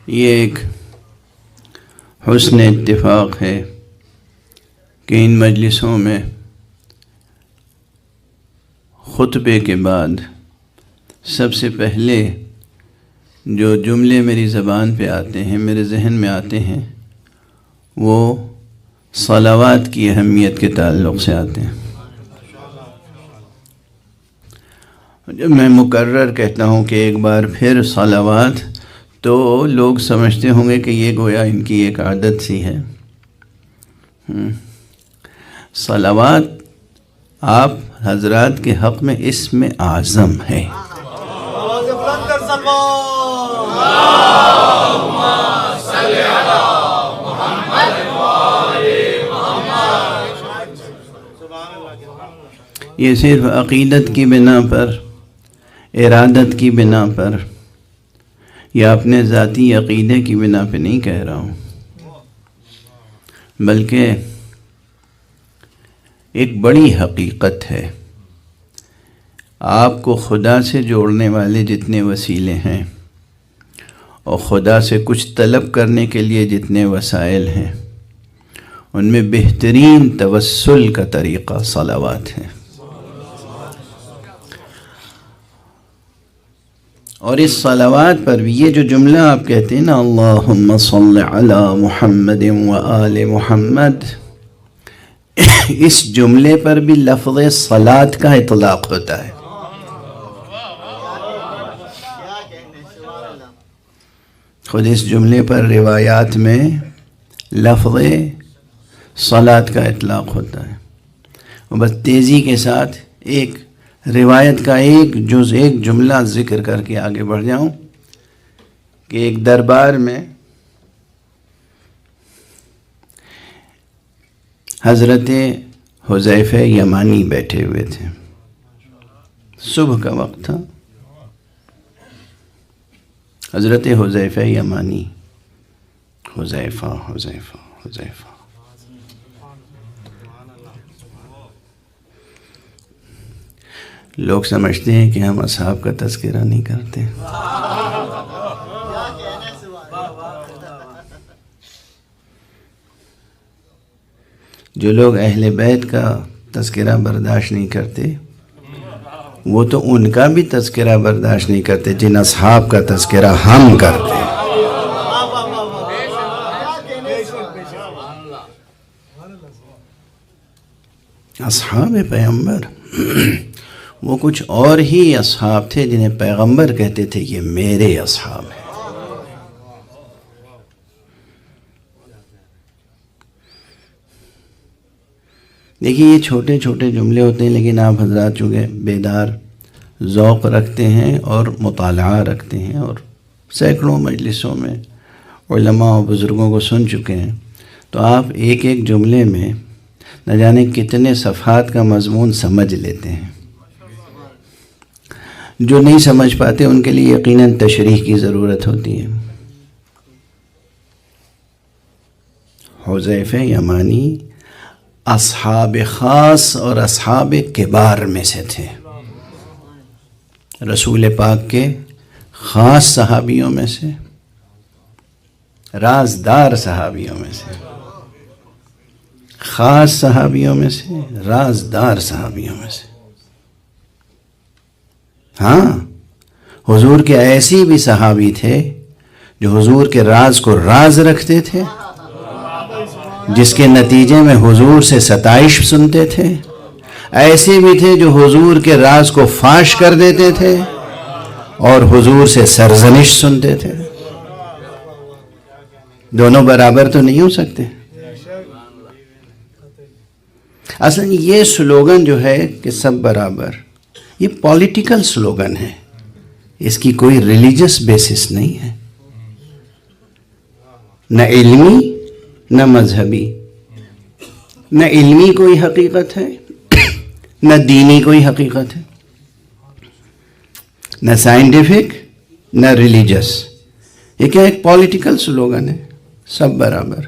یہ ایک حسن اتفاق ہے کہ ان مجلسوں میں خطبے کے بعد سب سے پہلے جو جملے میری زبان پہ آتے ہیں، میرے ذہن میں آتے ہیں، وہ صلوات کی اہمیت کے تعلق سے آتے ہیں۔ جب میں مکرر کہتا ہوں کہ ایک بار پھر صلوات، تو لوگ سمجھتے ہوں گے کہ یہ گویا ان کی ایک عادت سی ہے۔ صلوات آپ حضرات کے حق میں اسم اعظم ہے۔ یہ صرف عقیدت کی بنا پر، ارادت کی بنا پر یا اپنے ذاتی عقیدے کی بنا پہ نہیں کہہ رہا ہوں، بلکہ ایک بڑی حقیقت ہے۔ آپ کو خدا سے جوڑنے والے جتنے وسیلے ہیں اور خدا سے کچھ طلب کرنے کے لیے جتنے وسائل ہیں، ان میں بہترین توسل کا طریقہ صلوات ہے۔ اور اس صلوات پر بھی یہ جو جملہ آپ کہتے ہیں نا، اللہم صل علی محمد و آل محمد، اس جملے پر بھی لفظ صلاۃ کا اطلاق ہوتا ہے۔ خود اس جملے پر روایات میں لفظ صلاۃ کا اطلاق ہوتا ہے۔ اور بس تیزی کے ساتھ ایک روایت کا ایک جملہ ذکر کر کے آگے بڑھ جاؤں کہ ایک دربار میں حضرت حذیفہ یمانی بیٹھے ہوئے تھے، صبح کا وقت تھا۔ حضرت حذیفہ یمانی، حذیفہ حذیفہ حذیفہ، لوگ سمجھتے ہیں کہ ہم اصحاب کا تذکرہ نہیں کرتے۔ جو لوگ اہل بیت کا تذکرہ برداشت نہیں کرتے، وہ تو ان کا بھی تذکرہ برداشت نہیں کرتے جن اصحاب کا تذکرہ ہم کرتے ہیں۔ اصحاب پیغمبر وہ کچھ اور ہی اصحاب تھے جنہیں پیغمبر کہتے تھے یہ میرے اصحاب ہیں۔ دیکھیے یہ چھوٹے چھوٹے جملے ہوتے ہیں، لیکن آپ حضرات چونکہ بیدار ذوق رکھتے ہیں اور مطالعہ رکھتے ہیں اور سینکڑوں مجلسوں میں علماء و بزرگوں کو سن چکے ہیں، تو آپ ایک ایک جملے میں نہ جانے کتنے صفحات کا مضمون سمجھ لیتے ہیں۔ جو نہیں سمجھ پاتے ان کے لیے یقیناً تشریح کی ضرورت ہوتی ہے۔ حذیفہ یمانی اصحاب خاص اور اصحاب کبار میں سے تھے، رسول پاک کے خاص صحابیوں میں سے، رازدار صحابیوں میں سے، خاص صحابیوں میں سے، رازدار صحابیوں میں سے۔ ہاں، حضور کے ایسی بھی صحابی تھے جو حضور کے راز کو راز رکھتے تھے، جس کے نتیجے میں حضور سے ستائش سنتے تھے، ایسے بھی تھے جو حضور کے راز کو فاش کر دیتے تھے اور حضور سے سرزنش سنتے تھے۔ دونوں برابر تو نہیں ہو سکتے۔ اصلا یہ سلوگن جو ہے کہ سب برابر، یہ پولیٹیکل سلوگن ہے، اس کی کوئی ریلیجس بیسس نہیں ہے، نہ علمی نہ مذہبی، نہ علمی کوئی حقیقت ہے نہ دینی کوئی حقیقت ہے، نہ سائنٹیفک نہ ریلیجس۔ یہ کیا ایک پولیٹیکل سلوگن ہے، سب برابر۔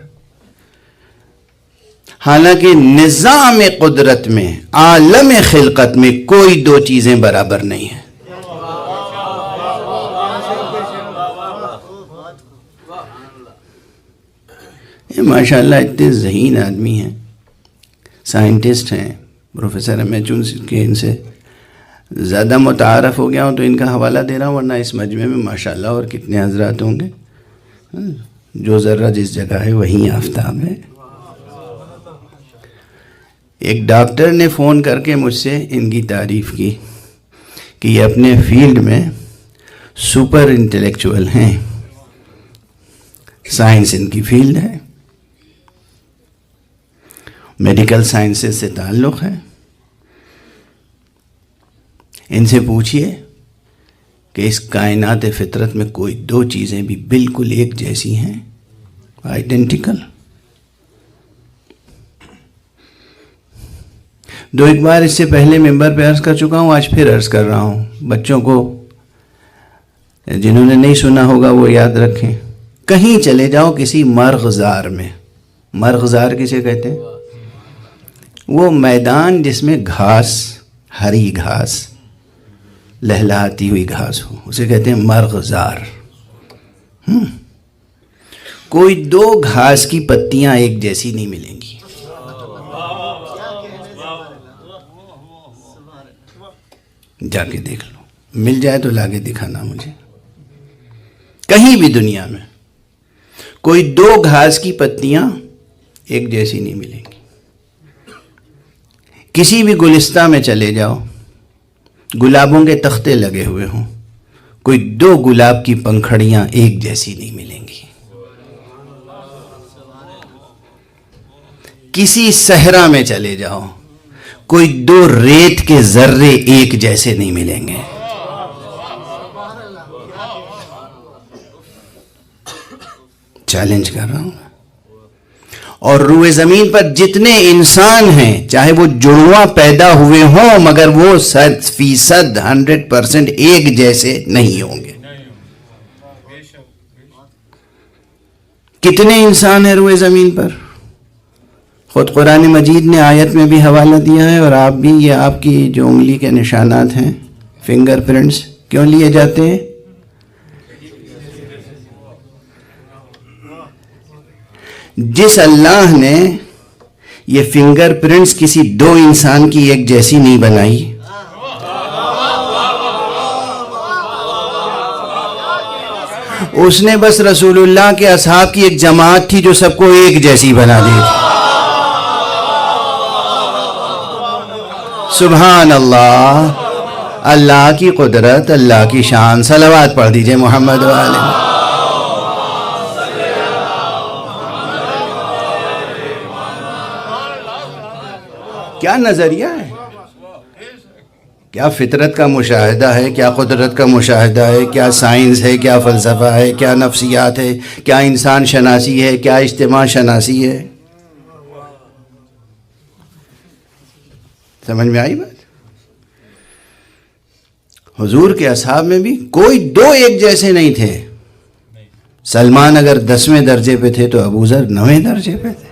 حالانکہ نظام قدرت میں، عالم خلقت میں کوئی دو چیزیں برابر نہیں ہیں۔ یہ ماشاءاللہ اتنے ذہین آدمی ہیں، سائنٹسٹ ہیں، پروفیسر ہیں. میں چونکہ کہ ان سے زیادہ متعارف ہو گیا ہوں تو ان کا حوالہ دے رہا ہوں، ورنہ اس مجمع میں ماشاءاللہ اور کتنے حضرات ہوں گے. جو ذرہ جس جگہ ہے وہیں آفتاب ہے. ایک ڈاکٹر نے فون کر کے مجھ سے ان کی تعریف کی کہ یہ اپنے فیلڈ میں سپر انٹلیکچوئل ہیں، سائنس ان کی فیلڈ ہے، میڈیکل سائنسز سے تعلق ہے. ان سے پوچھئے کہ اس کائنات فطرت میں کوئی دو چیزیں بھی بالکل ایک جیسی ہیں، آئیڈینٹیکل. ایک بار اس سے پہلے ممبر پہ عرض کر چکا ہوں، آج پھر عرض کر رہا ہوں. بچوں کو جنہوں نے نہیں سنا ہوگا وہ یاد رکھیں. کہیں چلے جاؤ کسی مرغزار میں، مرغزار کسے کہتے ہیں؟ وہ میدان جس میں گھاس، ہری گھاس، لہلہاتی ہوئی گھاس ہو، اسے کہتے ہیں مرغزار. کوئی دو گھاس کی پتیاں ایک جیسی نہیں ملیں گی. جا کے دیکھ لو، مل جائے تو لا کے دکھانا مجھے. کہیں بھی دنیا میں کوئی دو گھاس کی پتیاں ایک جیسی نہیں ملیں گی. کسی بھی گلستہ میں چلے جاؤ، گلابوں کے تختے لگے ہوئے ہوں، کوئی دو گلاب کی پنکھڑیاں ایک جیسی نہیں ملیں گی. کسی صحرا میں چلے جاؤ، کوئی دو ریت کے ذرے ایک جیسے نہیں ملیں گے. چیلنج کر رہا ہوں. اور روئے زمین پر جتنے انسان ہیں، چاہے وہ جڑواں پیدا ہوئے ہوں، مگر وہ 100% 100% ایک جیسے نہیں ہوں گے. کتنے انسان ہیں روئے زمین پر؟ خود قرآن مجید نے آیت میں بھی حوالہ دیا ہے، اور آپ بھی، یہ آپ کی جو انگلی کے نشانات ہیں، فنگر پرنٹس کیوں لیے جاتے ہیں؟ جس اللہ نے یہ فنگر پرنٹس کسی دو انسان کی ایک جیسی نہیں بنائی، اس نے بس رسول اللہ کے اصحاب کی ایک جماعت تھی جو سب کو ایک جیسی بنا دی تھی. سبحان اللہ، اللہ کی قدرت، اللہ کی شان. صلوات پڑھ دیجئے محمد والے. کیا نظریہ ہے، کیا فطرت کا مشاہدہ ہے، کیا قدرت کا مشاہدہ ہے، کیا سائنس ہے، کیا فلسفہ ہے، کیا نفسیات ہے، کیا انسان شناسی ہے، کیا اجتماع شناسی ہے. سمجھ میں آئی بات؟ حضور کے اصحاب میں بھی کوئی دو ایک جیسے نہیں تھے. سلمان اگر 10ویں درجے پہ تھے تو ابوذر 9ویں درجے پہ تھے.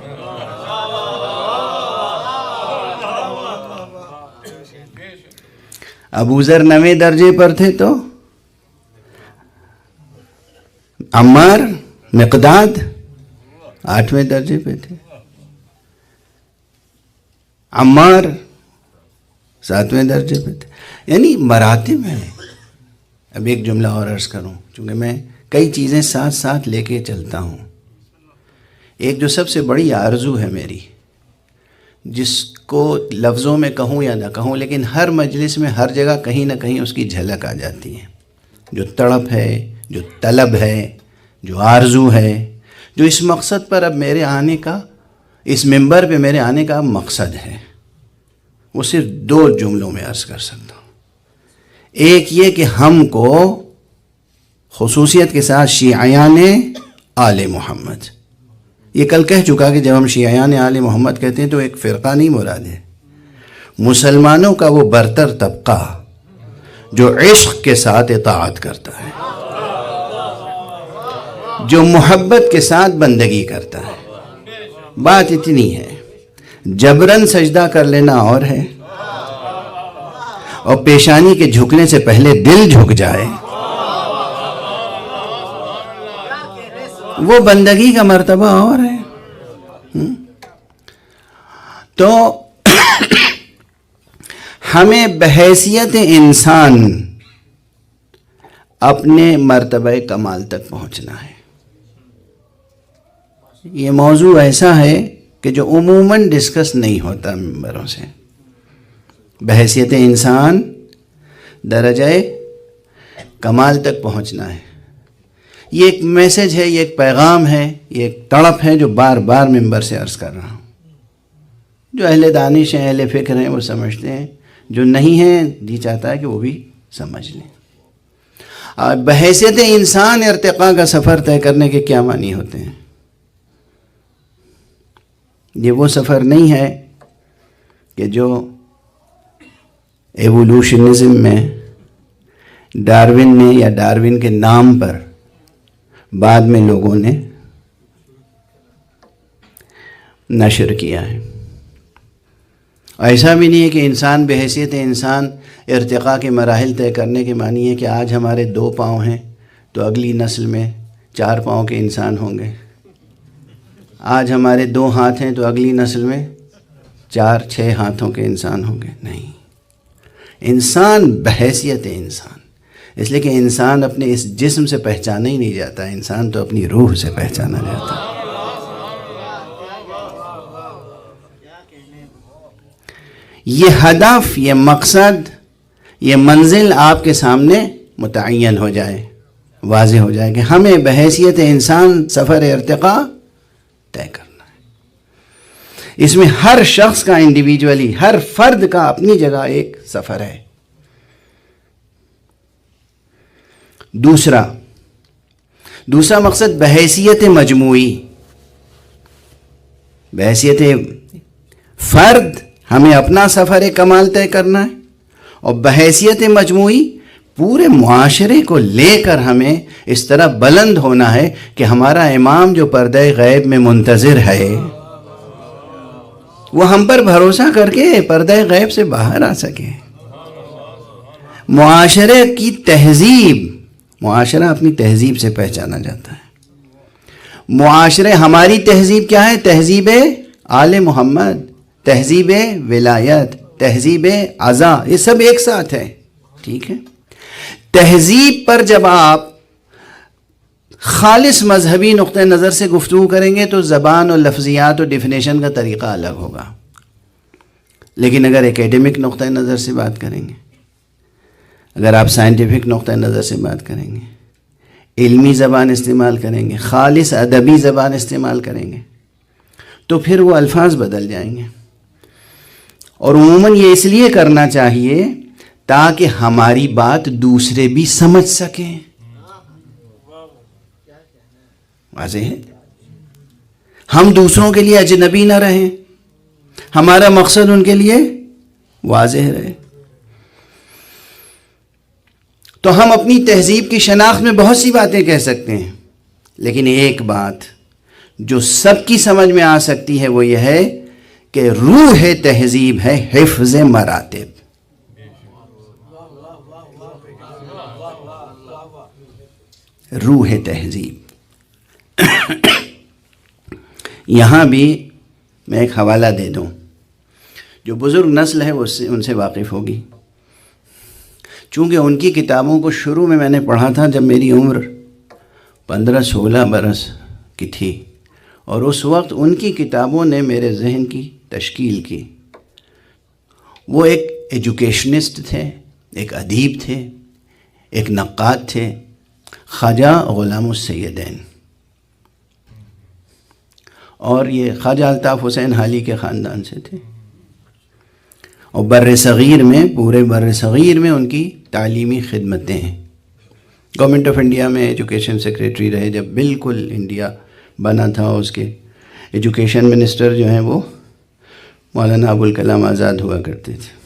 ابوذر 9ویں درجے پر تھے تو عمار، مقداد 8ویں درجے پہ تھے. عمار 7ویں درجے پہ تھے. یعنی مراتب ہیں. اب ایک جملہ اور عرض کروں، چونکہ میں کئی چیزیں ساتھ ساتھ لے کے چلتا ہوں. ایک جو سب سے بڑی آرزو ہے میری، جس کو لفظوں میں کہوں یا نہ کہوں، لیکن ہر مجلس میں ہر جگہ کہیں نہ کہیں اس کی جھلک آ جاتی ہے، جو تڑپ ہے، جو طلب ہے، جو آرزو ہے، جو اس مقصد پر اب میرے آنے کا، اس منبر پہ میرے آنے کا مقصد ہے، وہ صرف 2 جملوں میں عرض کر سکتا ہوں. ایک یہ کہ ہم کو خصوصیت کے ساتھ شیعیان آل محمد، یہ کل کہہ چکا کہ جب ہم شیعیان آل محمد کہتے ہیں تو ایک فرقہ نہیں مراد ہے، مسلمانوں کا وہ برتر طبقہ جو عشق کے ساتھ اطاعت کرتا ہے، جو محبت کے ساتھ بندگی کرتا ہے. بات اتنی ہے، جبرن سجدہ کر لینا اور ہے، اور پیشانی کے جھکنے سے پہلے دل جھک جائے وہ بندگی کا مرتبہ اور ہے. تو ہمیں بحیثیت انسان اپنے مرتبہ کمال تک پہنچنا ہے. یہ موضوع ایسا ہے کہ جو عموماً ڈسکس نہیں ہوتا ممبروں سے. بحیثیت انسان درجہ کمال تک پہنچنا ہے. یہ ایک میسج ہے، یہ ایک پیغام ہے، یہ ایک تڑپ ہے جو بار بار ممبر سے عرض کر رہا ہوں. جو اہل دانش ہیں، اہل فکر ہیں، وہ سمجھتے ہیں. جو نہیں ہیں جی چاہتا ہے کہ وہ بھی سمجھ لیں. بحیثیت انسان ارتقاء کا سفر طے کرنے کے کیا معنی ہوتے ہیں؟ یہ وہ سفر نہیں ہے کہ جو ایوولوشنزم میں ڈارون نے یا ڈارون کے نام پر بعد میں لوگوں نے نشر کیا ہے. ایسا بھی نہیں ہے کہ انسان بحیثیت انسان ارتقاء کے مراحل طے کرنے کے معنی ہے کہ آج ہمارے 2 پاؤں ہیں تو اگلی نسل میں 4 پاؤں کے انسان ہوں گے. آج ہمارے 2 ہاتھ ہیں تو اگلی نسل میں 4-6 ہاتھوں کے انسان ہوں گے. نہیں، انسان بحیثیت انسان. اس لیے کہ انسان اپنے اس جسم سے پہچانا ہی نہیں جاتا، انسان تو اپنی روح سے پہچانا جاتا ہے. یہ ہدف، یہ مقصد، یہ منزل آپ کے سامنے متعین ہو جائے، واضح ہو جائے کہ ہمیں بحیثیت انسان سفر ارتقاء طے کرنا ہے. اس میں ہر شخص کا انڈیویجولی، ہر فرد کا اپنی جگہ ایک سفر ہے. دوسرا مقصد بحیثیت مجموعی. بحیثیت فرد ہمیں اپنا سفر کمال طے کرنا ہے، اور بحیثیت مجموعی پورے معاشرے کو لے کر ہمیں اس طرح بلند ہونا ہے کہ ہمارا امام جو پردہ غیب میں منتظر ہے وہ ہم پر بھروسہ کر کے پردہ غیب سے باہر آ سکے. معاشرے کی تہذیب، معاشرہ اپنی تہذیب سے پہچانا جاتا ہے. معاشرے، ہماری تہذیب کیا ہے؟ تہذیب آل محمد، تہذیب ولایت، تہذیب عزا، یہ سب ایک ساتھ ہے. ٹھیک ہے. تہذیب پر جب آپ خالص مذہبی نقطہ نظر سے گفتگو کریں گے تو زبان اور لفظیات اور ڈیفینیشن کا طریقہ الگ ہوگا. لیکن اگر ایکیڈمک نقطہ نظر سے بات کریں گے، اگر آپ سائنٹیفک نقطہ نظر سے بات کریں گے، علمی زبان استعمال کریں گے، خالص ادبی زبان استعمال کریں گے، تو پھر وہ الفاظ بدل جائیں گے. اور عموماً یہ اس لیے کرنا چاہیے تاکہ ہماری بات دوسرے بھی سمجھ سکیں. واضح ہے؟ ہم دوسروں کے لیے اجنبی نہ رہیں، ہمارا مقصد ان کے لیے واضح رہے. تو ہم اپنی تہذیب کی شناخت میں بہت سی باتیں کہہ سکتے ہیں، لیکن ایک بات جو سب کی سمجھ میں آ سکتی ہے وہ یہ ہے کہ روح تہذیب ہے حفظ مراتب. روح تہذیب. یہاں بھی میں ایک حوالہ دے دوں، جو بزرگ نسل ہے وہ ان سے واقف ہوگی. چونکہ ان کی کتابوں کو شروع میں نے پڑھا تھا جب میری عمر 15-16 برس کی تھی، اور اس وقت ان کی کتابوں نے میرے ذہن کی تشکیل کی. وہ ایک ایجوکیشنسٹ تھے، ایک ادیب تھے، ایک نقاد تھے، خواجہ غلام السیدین. اور یہ خواجہ الطاف حسین حالی کے خاندان سے تھے، اور بر صغیر میں، پورے بر صغیر میں ان کی تعلیمی خدمتیں ہیں. گورنمنٹ آف انڈیا میں ایجوکیشن سیکریٹری رہے جب بالکل انڈیا بنا تھا. اس کے ایجوکیشن منسٹر جو ہیں وہ مولانا ابوالکلام آزاد ہوا کرتے تھے،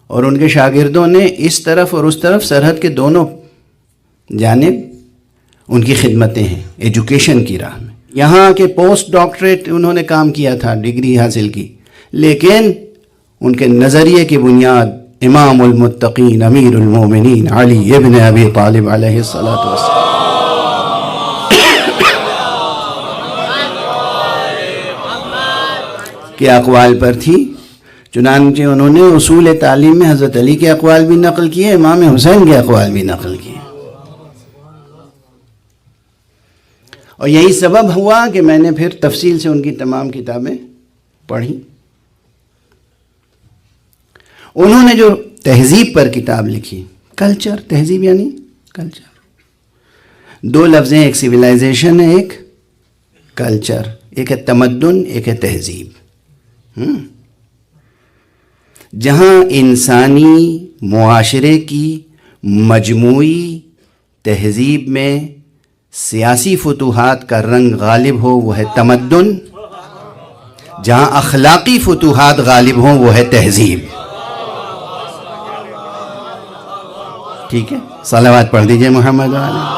اور ان کے شاگردوں نے اس طرف اور اس طرف سرحد کے دونوں جانب ان کی خدمتیں ہیں ایجوکیشن کی راہ میں. یہاں کے پوسٹ ڈاکٹریٹ انہوں نے کام کیا تھا، ڈگری حاصل کی، لیکن ان کے نظریے کی بنیاد امام المتقین امیر المومنین علی ابن ابی طالب علیہ الصلوۃ والسلام. کے اقوال پر تھی، چنانچہ انہوں نے اصول تعلیم میں حضرت علی کے اقوال بھی نقل کیے، امام حسین کے اقوال بھی نقل کیے. اور یہی سبب ہوا کہ میں نے پھر تفصیل سے ان کی تمام کتابیں پڑھی. انہوں نے جو تہذیب پر کتاب لکھی، کلچر، تہذیب یعنی کلچر، دو لفظ ہیں، ایک سویلائزیشن ہے، ایک کلچر، ایک ہے تمدن، ایک ہے تہذیب. جہاں انسانی معاشرے کی مجموعی تہذیب میں سیاسی فتوحات کا رنگ غالب ہو وہ ہے تمدن، جہاں اخلاقی فتوحات غالب ہوں وہ ہے تہذیب. ٹھیک ہے، صلوات پڑھ دیجئے محمد علیہ.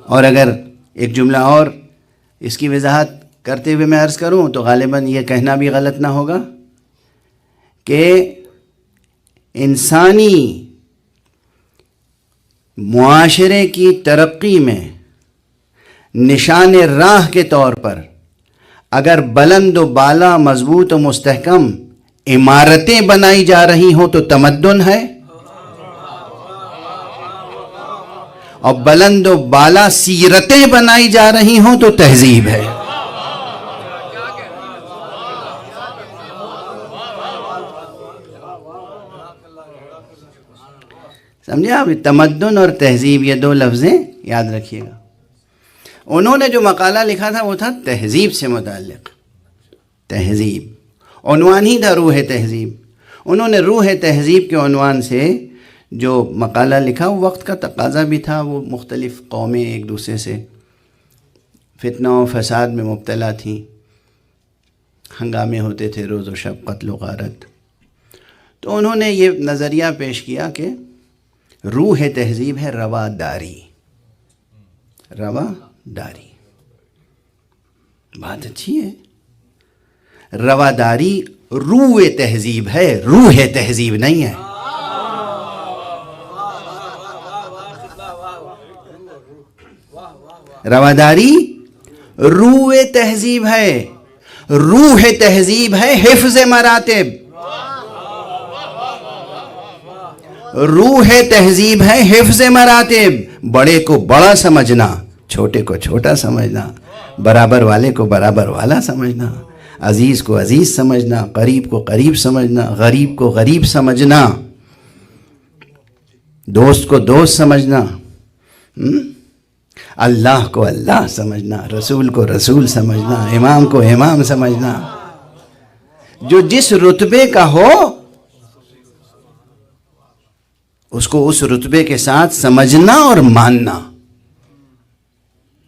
اور اگر ایک جملہ اور اس کی وضاحت کرتے ہوئے میں عرض کروں تو غالباً یہ کہنا بھی غلط نہ ہوگا کہ انسانی معاشرے کی ترقی میں نشان راہ کے طور پر اگر بلند و بالا، مضبوط و مستحکم عمارتیں بنائی جا رہی ہوں تو تمدن ہے، اور بلند و بالا سیرتیں بنائی جا رہی ہوں تو تہذیب ہے. سمجھے آپ؟ تمدن اور تہذیب یہ دو لفظیں یاد رکھیے گا. انہوں نے جو مقالہ لکھا تھا وہ تھا تہذیب سے متعلق. تہذیب عنوان ہی تھا، روح تہذیب. انہوں نے روح تہذیب کے عنوان سے جو مقالہ لکھا، وہ وقت کا تقاضا بھی تھا. وہ مختلف قومیں ایک دوسرے سے فتنہ و فساد میں مبتلا تھیں، ہنگامے ہوتے تھے روز و شب، قتل و غارت. تو انہوں نے یہ نظریہ پیش کیا کہ روح تہذیب ہے رواداری. رواداری بات اچھی ہے. رواداری روح تہذیب ہے، روح تہذیب نہیں ہے. رواداری روح تہذیب ہے، روح تہذیب ہے حفظ مراتب. روح تہذیب ہے حفظ مراتب. بڑے کو بڑا سمجھنا، چھوٹے کو چھوٹا سمجھنا، برابر والے کو برابر والا سمجھنا، عزیز کو عزیز سمجھنا، قریب کو قریب سمجھنا، غریب کو غریب سمجھنا، دوست کو دوست سمجھنا، اللہ کو اللہ سمجھنا، رسول کو رسول سمجھنا، امام کو امام سمجھنا. جو جس رتبے کا ہو اس کو اس رتبے کے ساتھ سمجھنا اور ماننا،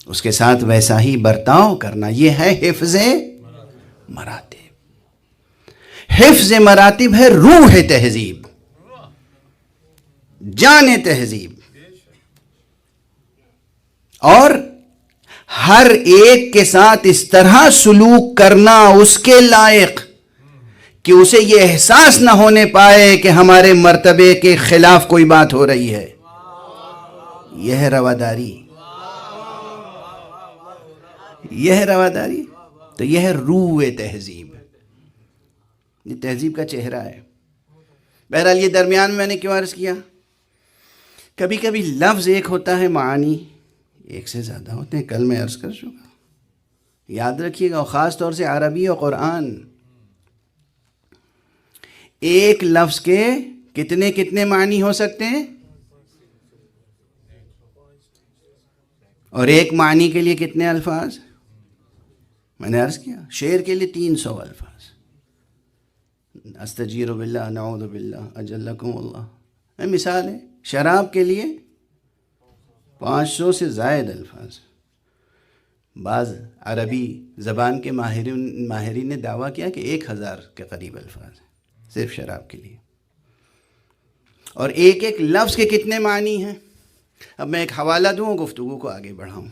اس کے ساتھ ویسا ہی برتاؤ کرنا. یہ ہے حفظ مراتب. حفظ مراتب ہے روح تہذیب، جان تہذیب. اور ہر ایک کے ساتھ اس طرح سلوک کرنا اس کے لائق کہ اسے یہ احساس نہ ہونے پائے کہ ہمارے مرتبے کے خلاف کوئی بات ہو رہی ہے. یہ ہے رواداری، یہ ہے رواداری. تو یہ ہے روح تہذیب. یہ تہذیب کا چہرہ ہے. بہرحال یہ درمیان میں نے کیوں عرض کیا، کبھی کبھی لفظ ایک ہوتا ہے، معانی ایک سے زیادہ ہوتے ہیں. کل میں عرض کر چکا، یاد رکھیے گا. اور خاص طور سے عربی اور قرآن، ایک لفظ کے کتنے کتنے معنی ہو سکتے ہیں، اور ایک معنی کے لیے کتنے الفاظ. میں نے عرض کیا شعر کے لیے 300 الفاظ، استجیر باللہ، نعوذ باللہ، اجلکم اللہ. مثال ہے، شراب کے لیے 500 سے زائد الفاظ. بعض عربی زبان کے ماہرین نے دعویٰ کیا کہ 1000 کے قریب الفاظ ہیں صرف شراب کے لیے. اور ایک ایک لفظ کے کتنے معنی ہیں. اب میں ایک حوالہ دوں، گفتگو کو آگے بڑھاؤں.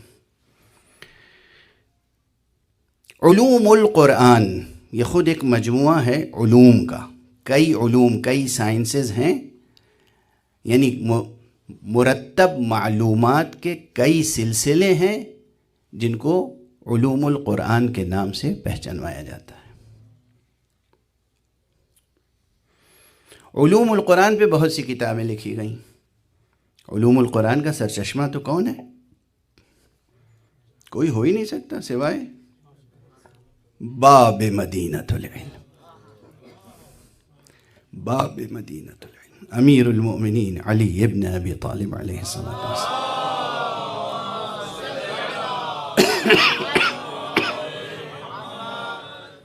علوم القرآن یہ خود ایک مجموعہ ہے علوم کا. کئی علوم، کئی سائنسز ہیں. یعنی مرتب معلومات کے کئی سلسلے ہیں جن کو علوم القرآن کے نام سے پہچانوایا جاتا ہے۔ علوم القرآن پہ بہت سی کتابیں لکھی گئیں۔ علوم القرآن کا سرچشمہ تو کون ہے؟ کوئی ہو ہی نہیں سکتا سوائے باب مدینۃ العلم، باب مدینۃ العلم، امیر المؤمنین علی ابن ابی طالب علیہ السلام۔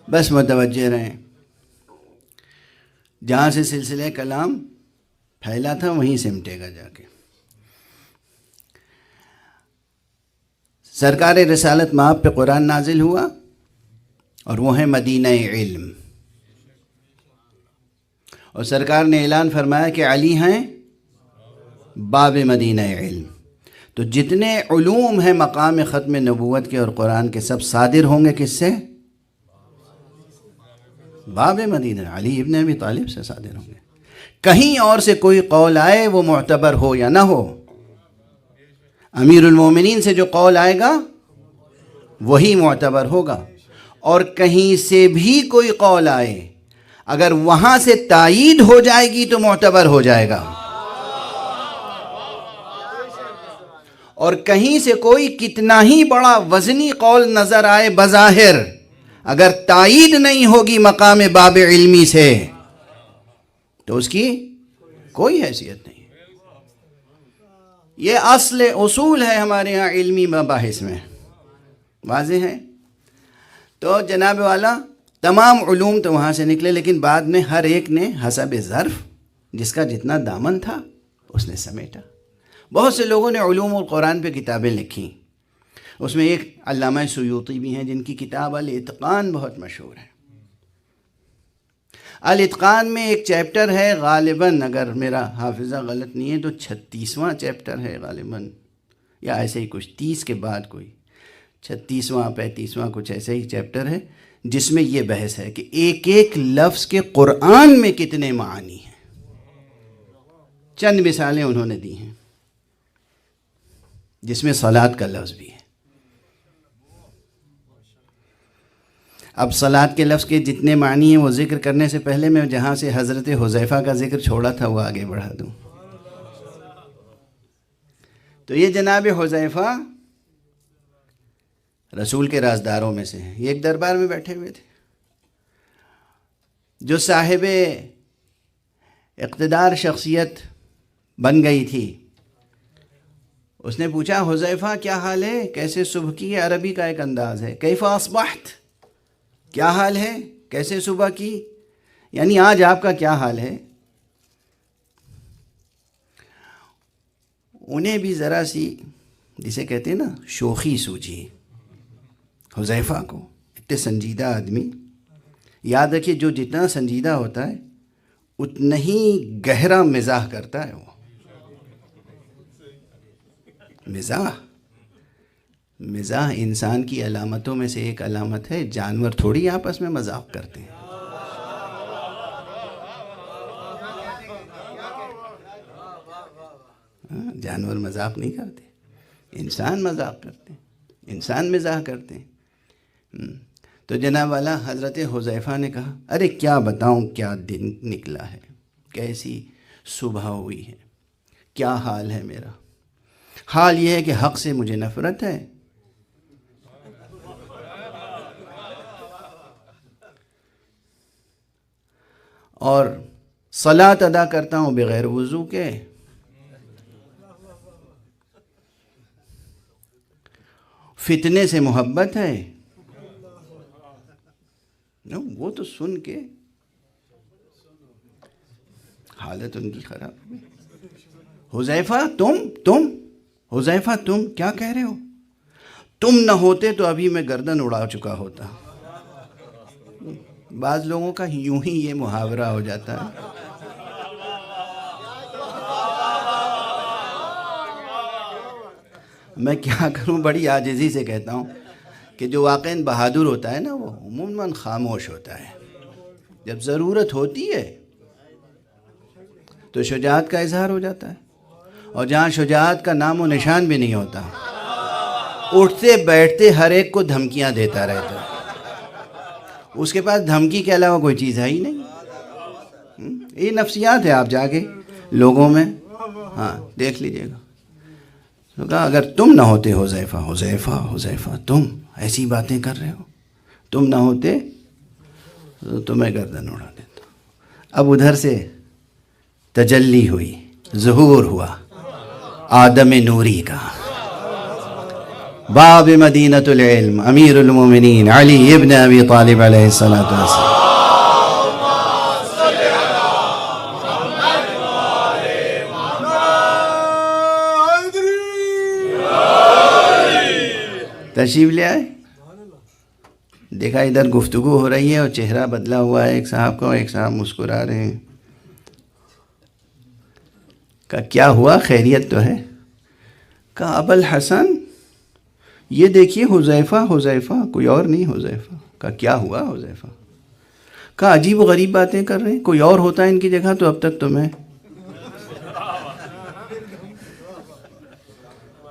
بس متوجہ رہیں، جہاں سے سلسلہ کلام پھیلا تھا وہیں سمٹے گا جا کے۔ سرکار رسالت مآب پہ قرآن نازل ہوا اور وہ ہے مدینہ علم، اور سرکار نے اعلان فرمایا کہ علی ہیں باب مدینہ علم۔ تو جتنے علوم ہیں مقام ختم نبوت کے اور قرآن کے، سب صادر ہوں گے کس سے؟ باب مدینہ، علی ابن ابی طالب سے صادر ہوں گے۔ کہیں اور سے کوئی قول آئے وہ معتبر ہو یا نہ ہو، امیر المومنین سے جو قول آئے گا وہی معتبر ہوگا، اور کہیں سے بھی کوئی قول آئے اگر وہاں سے تائید ہو جائے گی تو معتبر ہو جائے گا، اور کہیں سے کوئی کتنا ہی بڑا وزنی قول نظر آئے بظاہر، اگر تائید نہیں ہوگی مقام باب علمی سے تو اس کی کوئی حیثیت نہیں۔ یہ اصول ہے ہمارے ہاں علمی مباحث میں، واضح ہے۔ تو جناب والا تمام علوم تو وہاں سے نکلے، لیکن بعد میں ہر ایک نے حسب ظرف جس کا جتنا دامن تھا اس نے سمیٹا۔ بہت سے لوگوں نے علوم القرآن پہ کتابیں لکھی، اس میں ایک علامہ سیوطی بھی ہیں جن کی کتاب الاتقان بہت مشہور ہے۔ الاتقان میں ایک چیپٹر ہے غالباً، اگر میرا حافظہ غلط نہیں ہے تو 36واں چیپٹر ہے غالباً، یا ایسے ہی کچھ 30 کے بعد کوئی 36واں 35واں کچھ ایسے ہی چیپٹر ہے، جس میں یہ بحث ہے کہ ایک ایک لفظ کے قرآن میں کتنے معانی ہیں۔ چند مثالیں انہوں نے دی ہیں جس میں صلاۃ کا لفظ بھی ہے۔ اب صلاۃ کے لفظ کے جتنے معنی ہیں وہ ذکر کرنے سے پہلے میں جہاں سے حضرت حذیفہ کا ذکر چھوڑا تھا وہ آگے بڑھا دوں۔ تو یہ جناب حذیفہ رسول کے رازداروں میں سے ہیں، یہ ایک دربار میں بیٹھے ہوئے تھے۔ جو صاحب اقتدار شخصیت بن گئی تھی، اس نے پوچھا حذیفہ کیا حال ہے، کیسے صبح کی؟ عربی کا ایک انداز ہے، کیف اصبحت، کیا حال ہے، کیسے صبح کی، یعنی آج آپ کا کیا حال ہے۔ انہیں بھی ذرا سی جسے کہتے ہیں نا شوخی سوجھی حذیفہ کو، اتنے سنجیدہ آدمی، یاد رکھیے جو جتنا سنجیدہ ہوتا ہے اتنا ہی گہرا مزاح کرتا ہے۔ وہ مزاح انسان کی علامتوں میں سے ایک علامت ہے، جانور تھوڑی آپس میں مذاق کرتے ہیں۔ جانور مذاق نہیں کرتے، انسان مذاق کرتے ہیں، انسان مزاح کرتے ہیں۔ تو جناب والا حضرت حذیفہ نے کہا ارے کیا بتاؤں کیا دن نکلا ہے، کیسی صبح ہوئی ہے، کیا حال ہے میرا۔ حال یہ ہے کہ حق سے مجھے نفرت ہے، اور صلاۃ ادا کرتا ہوں بغیر وضو کے، فتنے سے محبت ہے۔ وہ تو سن کے حالت ان کی خراب ہوئی۔ حذیفہ تم کیا کہہ رہے ہو؟ تم نہ ہوتے تو ابھی میں گردن اڑا چکا ہوتا۔ بعض لوگوں کا یوں ہی یہ محاورہ ہو جاتا ہے۔ میں کیا کروں، بڑی عاجزی سے کہتا ہوں کہ جو واقعاً بہادر ہوتا ہے نا وہ عموماً خاموش ہوتا ہے۔ جب ضرورت ہوتی ہے تو شجاعت کا اظہار ہو جاتا ہے، اور جہاں شجاعت کا نام و نشان بھی نہیں ہوتا، اٹھتے بیٹھتے ہر ایک کو دھمکیاں دیتا رہتا ہے، اس کے پاس دھمکی کے علاوہ کوئی چیز ہے ہی نہیں۔ یہ نفسیات ہے، آپ جا کے لوگوں میں ہاں دیکھ لیجئے گا۔ تو کہا اگر تم نہ ہوتے حذیفہ تم ایسی باتیں کر رہے ہو، تم نہ ہوتے تو تمہیں گردن اڑا دیتا۔ اب ادھر سے تجلی ہوئی، ظہور ہوا آدم نوری کا، باب مدینۃ العلم، امیر المومنین علی ابن ابی طالب علیہ السلام۔ تشریف لے آئے، دیکھا ادھر گفتگو ہو رہی ہے اور چہرہ بدلا ہوا ہے ایک صاحب کا، ایک صاحب مسکرا رہے ہیں۔ کہا کیا ہوا، خیریت تو ہے؟ کہا ابو الحسن یہ دیکھیے حذیفہ کوئی اور نہیں حذیفہ۔ کہا کیا ہوا حذیفہ؟ کہا عجیب و غریب باتیں کر رہے ہیں، کوئی اور ہوتا ہے ان کی جگہ تو اب تک تو میں۔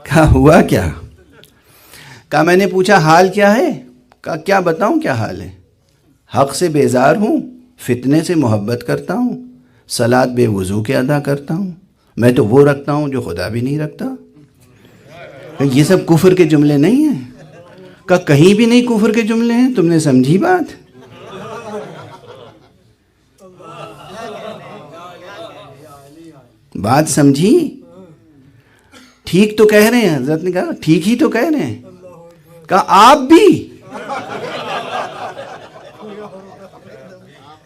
کہا ہوا کیا؟ کہا میں نے پوچھا حال کیا ہے؟ کہا کیا بتاؤں کیا حال ہے؟ حق سے بیزار ہوں، فتنے سے محبت کرتا ہوں، صلاۃ بے وضو کے ادا کرتا ہوں، میں تو وہ رکھتا ہوں جو خدا بھی نہیں رکھتا۔ یہ سب کفر کے جملے نہیں ہیں؟ کہا کہیں بھی نہیں کفر کے جملے ہیں، تم نے سمجھی بات؟ بات سمجھی؟ ٹھیک تو کہہ رہے ہیں، حضرت نے کہا ٹھیک ہی تو کہہ رہے ہیں۔ کہا آپ بھی؟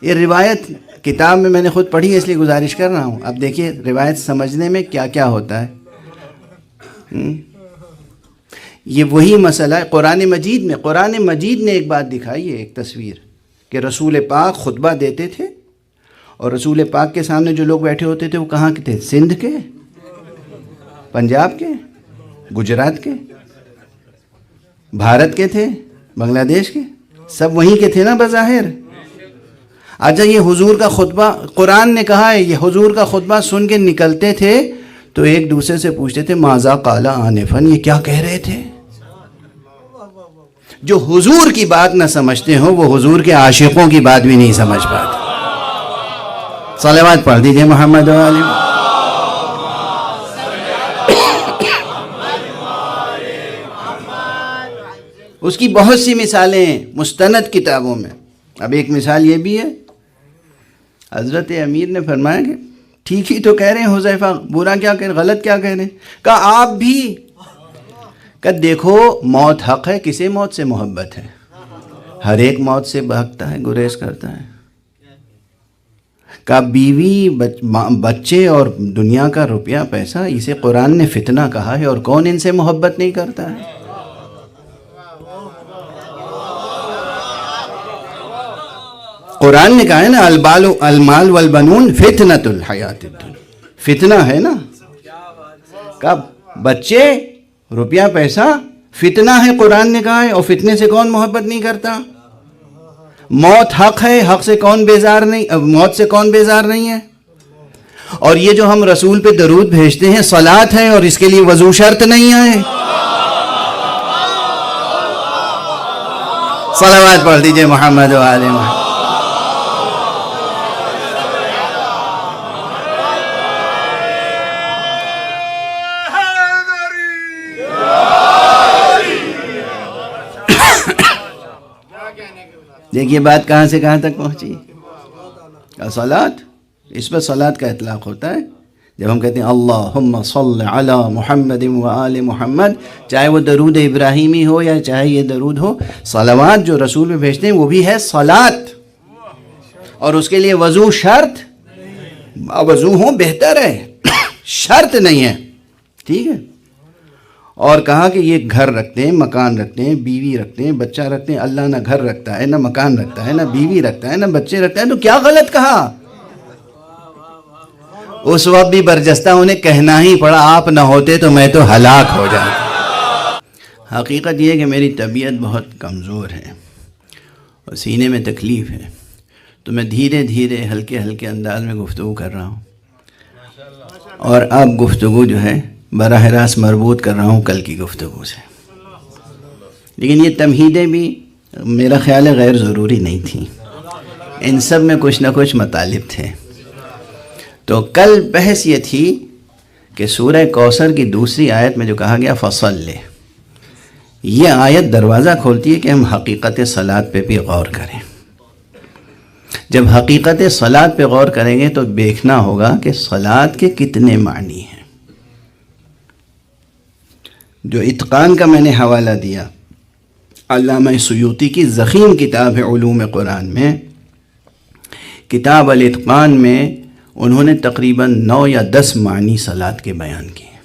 یہ روایت کتاب میں نے خود پڑھی ہے اس لیے گزارش کر رہا ہوں۔ اب دیکھیے روایت سمجھنے میں کیا کیا ہوتا ہے۔ یہ وہی مسئلہ ہے قرآن مجید نے ایک بات دکھائی ہے، ایک تصویر، کہ رسول پاک خطبہ دیتے تھے اور رسول پاک کے سامنے جو لوگ بیٹھے ہوتے تھے وہ کہاں کے تھے؟ سندھ کے، پنجاب کے، گجرات کے، بھارت کے تھے، بنگلہ دیش کے، سب وہیں کے تھے نا بظاہر۔ اچھا یہ حضور کا خطبہ قرآن نے کہا ہے، یہ حضور کا خطبہ سن کے نکلتے تھے تو ایک دوسرے سے پوچھتے تھے ماذا قال آنفاً، یہ کیا کہہ رہے تھے؟ جو حضور کی بات نہ سمجھتے ہوں وہ حضور کے عاشقوں کی بات بھی نہیں سمجھ پاتے۔ صلوات پڑھ دیجئے محمد و علی۔ اس کی بہت سی مثالیں ہیں مستند کتابوں میں۔ اب ایک مثال یہ بھی ہے، حضرت امیر نے فرمایا کہ ٹھیک ہی تو کہہ رہے ہیں حذیفہ، برا کیا کہہ رہے ہیں، غلط کیا کہہ رہے ہیں؟ کہا آپ بھی؟ کہ دیکھو موت حق ہے، کسے موت سے محبت ہے؟ ہر ایک موت سے بھاگتا ہے، گریز کرتا ہے۔ کہ بیوی بچے اور دنیا کا روپیہ پیسہ، اسے قرآن نے فتنہ کہا ہے، اور کون ان سے محبت نہیں کرتا ہے؟ قرآن نے کہا ہے نا المال والبنون فتنۃ الحیات الدنیا، فتنہ ہے نا۔ کہ بچے روپیہ پیسہ فتنہ ہے، قرآن نے کہا ہے، اور فتنے سے کون محبت نہیں کرتا؟ موت حق ہے، حق سے کون بیزار نہیں، موت سے کون بیزار نہیں ہے؟ اور یہ جو ہم رسول پہ درود بھیجتے ہیں صلاۃ ہے، اور اس کے لیے وضو شرط نہیں ہے۔ صلوات پڑھ دیجئے محمد و آل محمد۔ دیکھیے بات کہاں سے کہاں تک پہنچی۔ صلاۃ، اس پر صلاۃ کا اطلاق ہوتا ہے جب ہم کہتے ہیں اللہم صل علی محمد و آل محمد، چاہے وہ درود ابراہیمی ہو یا چاہے یہ درود ہو، صلوات جو رسول میں بھیجتے ہیں وہ بھی ہے صلاۃ، اور اس کے لیے وضو شرط، وضو ہو بہتر ہے، شرط نہیں ہے، ٹھیک ہے۔ اور کہا کہ یہ گھر رکھتے ہیں، مکان رکھتے ہیں، بیوی رکھتے ہیں، بچہ رکھتے ہیں، اللہ نہ گھر رکھتا ہے، نہ مکان رکھتا ہے، نہ بیوی رکھتا ہے، نہ بچے رکھتا ہے، تو کیا غلط کہا؟ اس وقت بھی برجستہ انہیں کہنا ہی پڑا، آپ نہ ہوتے تو میں تو ہلاک ہو جاتا۔ حقیقت یہ ہے کہ میری طبیعت بہت کمزور ہے اور سینے میں تکلیف ہے، تو میں دھیرے دھیرے ہلکے ہلکے انداز میں گفتگو کر رہا ہوں۔ اور اب گفتگو جو ہے براہ راست مربوط کر رہا ہوں کل کی گفتگو سے، لیکن یہ تمہیدیں بھی میرا خیال ہے غیر ضروری نہیں تھیں، ان سب میں کچھ نہ کچھ مطالب تھے۔ تو کل بحث یہ تھی کہ سورہ کوثر کی دوسری آیت میں جو کہا گیا فصل، یہ آیت دروازہ کھولتی ہے کہ ہم حقیقت صلاۃ پہ بھی غور کریں۔ جب حقیقت صلاۃ پہ غور کریں گے تو دیکھنا ہوگا کہ صلاۃ کے کتنے معنی ہیں۔ جو اتقان کا میں نے حوالہ دیا، علامہ سیوطی کی ضخیم کتاب ہے علوم قرآن میں، کتاب الاتقان میں انہوں نے تقریباً 9 یا 10 معنی صلاۃ کے بیان کیے،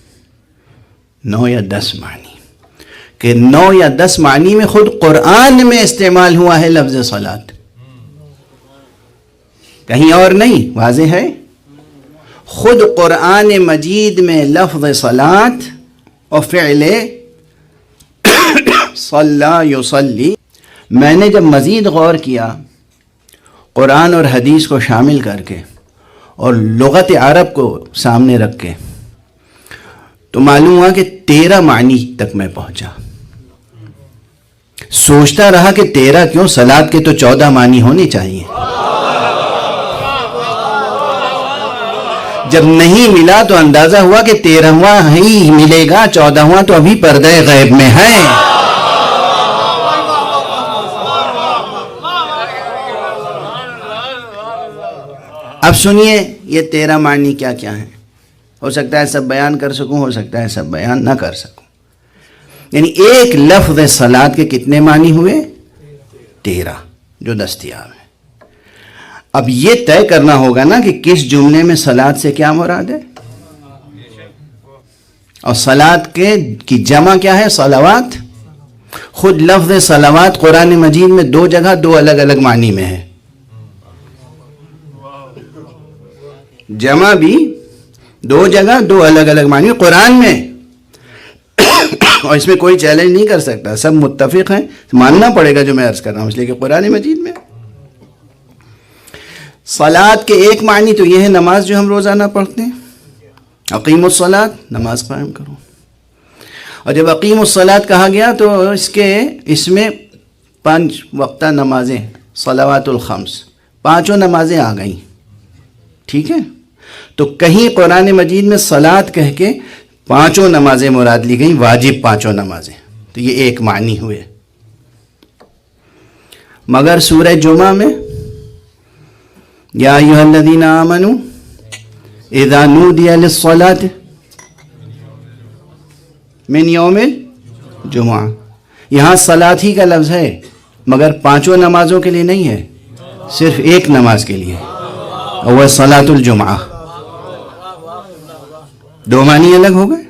9 یا 10 معنی، کہ 9 یا 10 معنی میں خود قرآن میں استعمال ہوا ہے لفظ صلاۃ، کہیں اور نہیں، واضح ہے۔ خود قرآن مجید میں لفظ صلاۃ اور فعل صلی یصلی، میں نے جب مزید غور کیا قرآن اور حدیث کو شامل کر کے اور لغت عرب کو سامنے رکھ کے، تو معلوم ہوا کہ 13 معنی تک میں پہنچا۔ سوچتا رہا کہ 13 کیوں، صلاۃ کے تو 14 معنی ہونے چاہیے۔ جب نہیں ملا تو اندازہ ہوا کہ 13واں ہی ملے گا، 14واں تو ابھی پردہ غیب میں ہے۔ اب سنیے یہ 13 معنی کیا کیا ہیں۔ ہو سکتا ہے سب بیان کر سکوں، ہو سکتا ہے سب بیان نہ کر سکوں۔ یعنی ایک لفظ صلاۃ کے کتنے معنی ہوئے؟ 13 جو دستیاب ہیں۔ اب یہ طے کرنا ہوگا نا کہ کس جملے میں صلاۃ سے کیا مراد ہے، اور صلاۃ کی جمع کیا ہے؟ صلوات۔ خود لفظ صلوات قرآن مجید میں 2 جگہ 2 الگ الگ معنی میں ہے، جمع بھی 2 جگہ 2 الگ الگ معنی قرآن میں، اور اس میں کوئی چیلنج نہیں کر سکتا، سب متفق ہیں، ماننا پڑے گا جو میں عرض کر رہا ہوں، اس لیے کہ قرآن مجید میں صلاۃ کے ایک معنی تو یہ ہے نماز جو ہم روزانہ پڑھتے ہیں، اقیم الصلاۃ، نماز قائم کرو۔ اور جب اقیم الصلاۃ کہا گیا تو اس میں 5 وقتہ نمازیں، صلوات الخمس، 5 نمازیں آ گئیں، ٹھیک ہے۔ تو کہیں قرآن مجید میں صلاۃ کہہ کے 5 نمازیں مراد لی گئیں، واجب 5 نمازیں، تو یہ ایک معنی ہوئے۔ مگر سورہ جمعہ میں یا ایھا الذین آمنوا اذا نودی للصلاۃ من یوم الجمعہ، یہاں صلاۃ ہی کا لفظ ہے، مگر 5 نمازوں کے لیے نہیں ہے، صرف ایک نماز کے لیے، اور وہ صلاۃ الجمعہ۔ 2 معنی الگ ہو گئے۔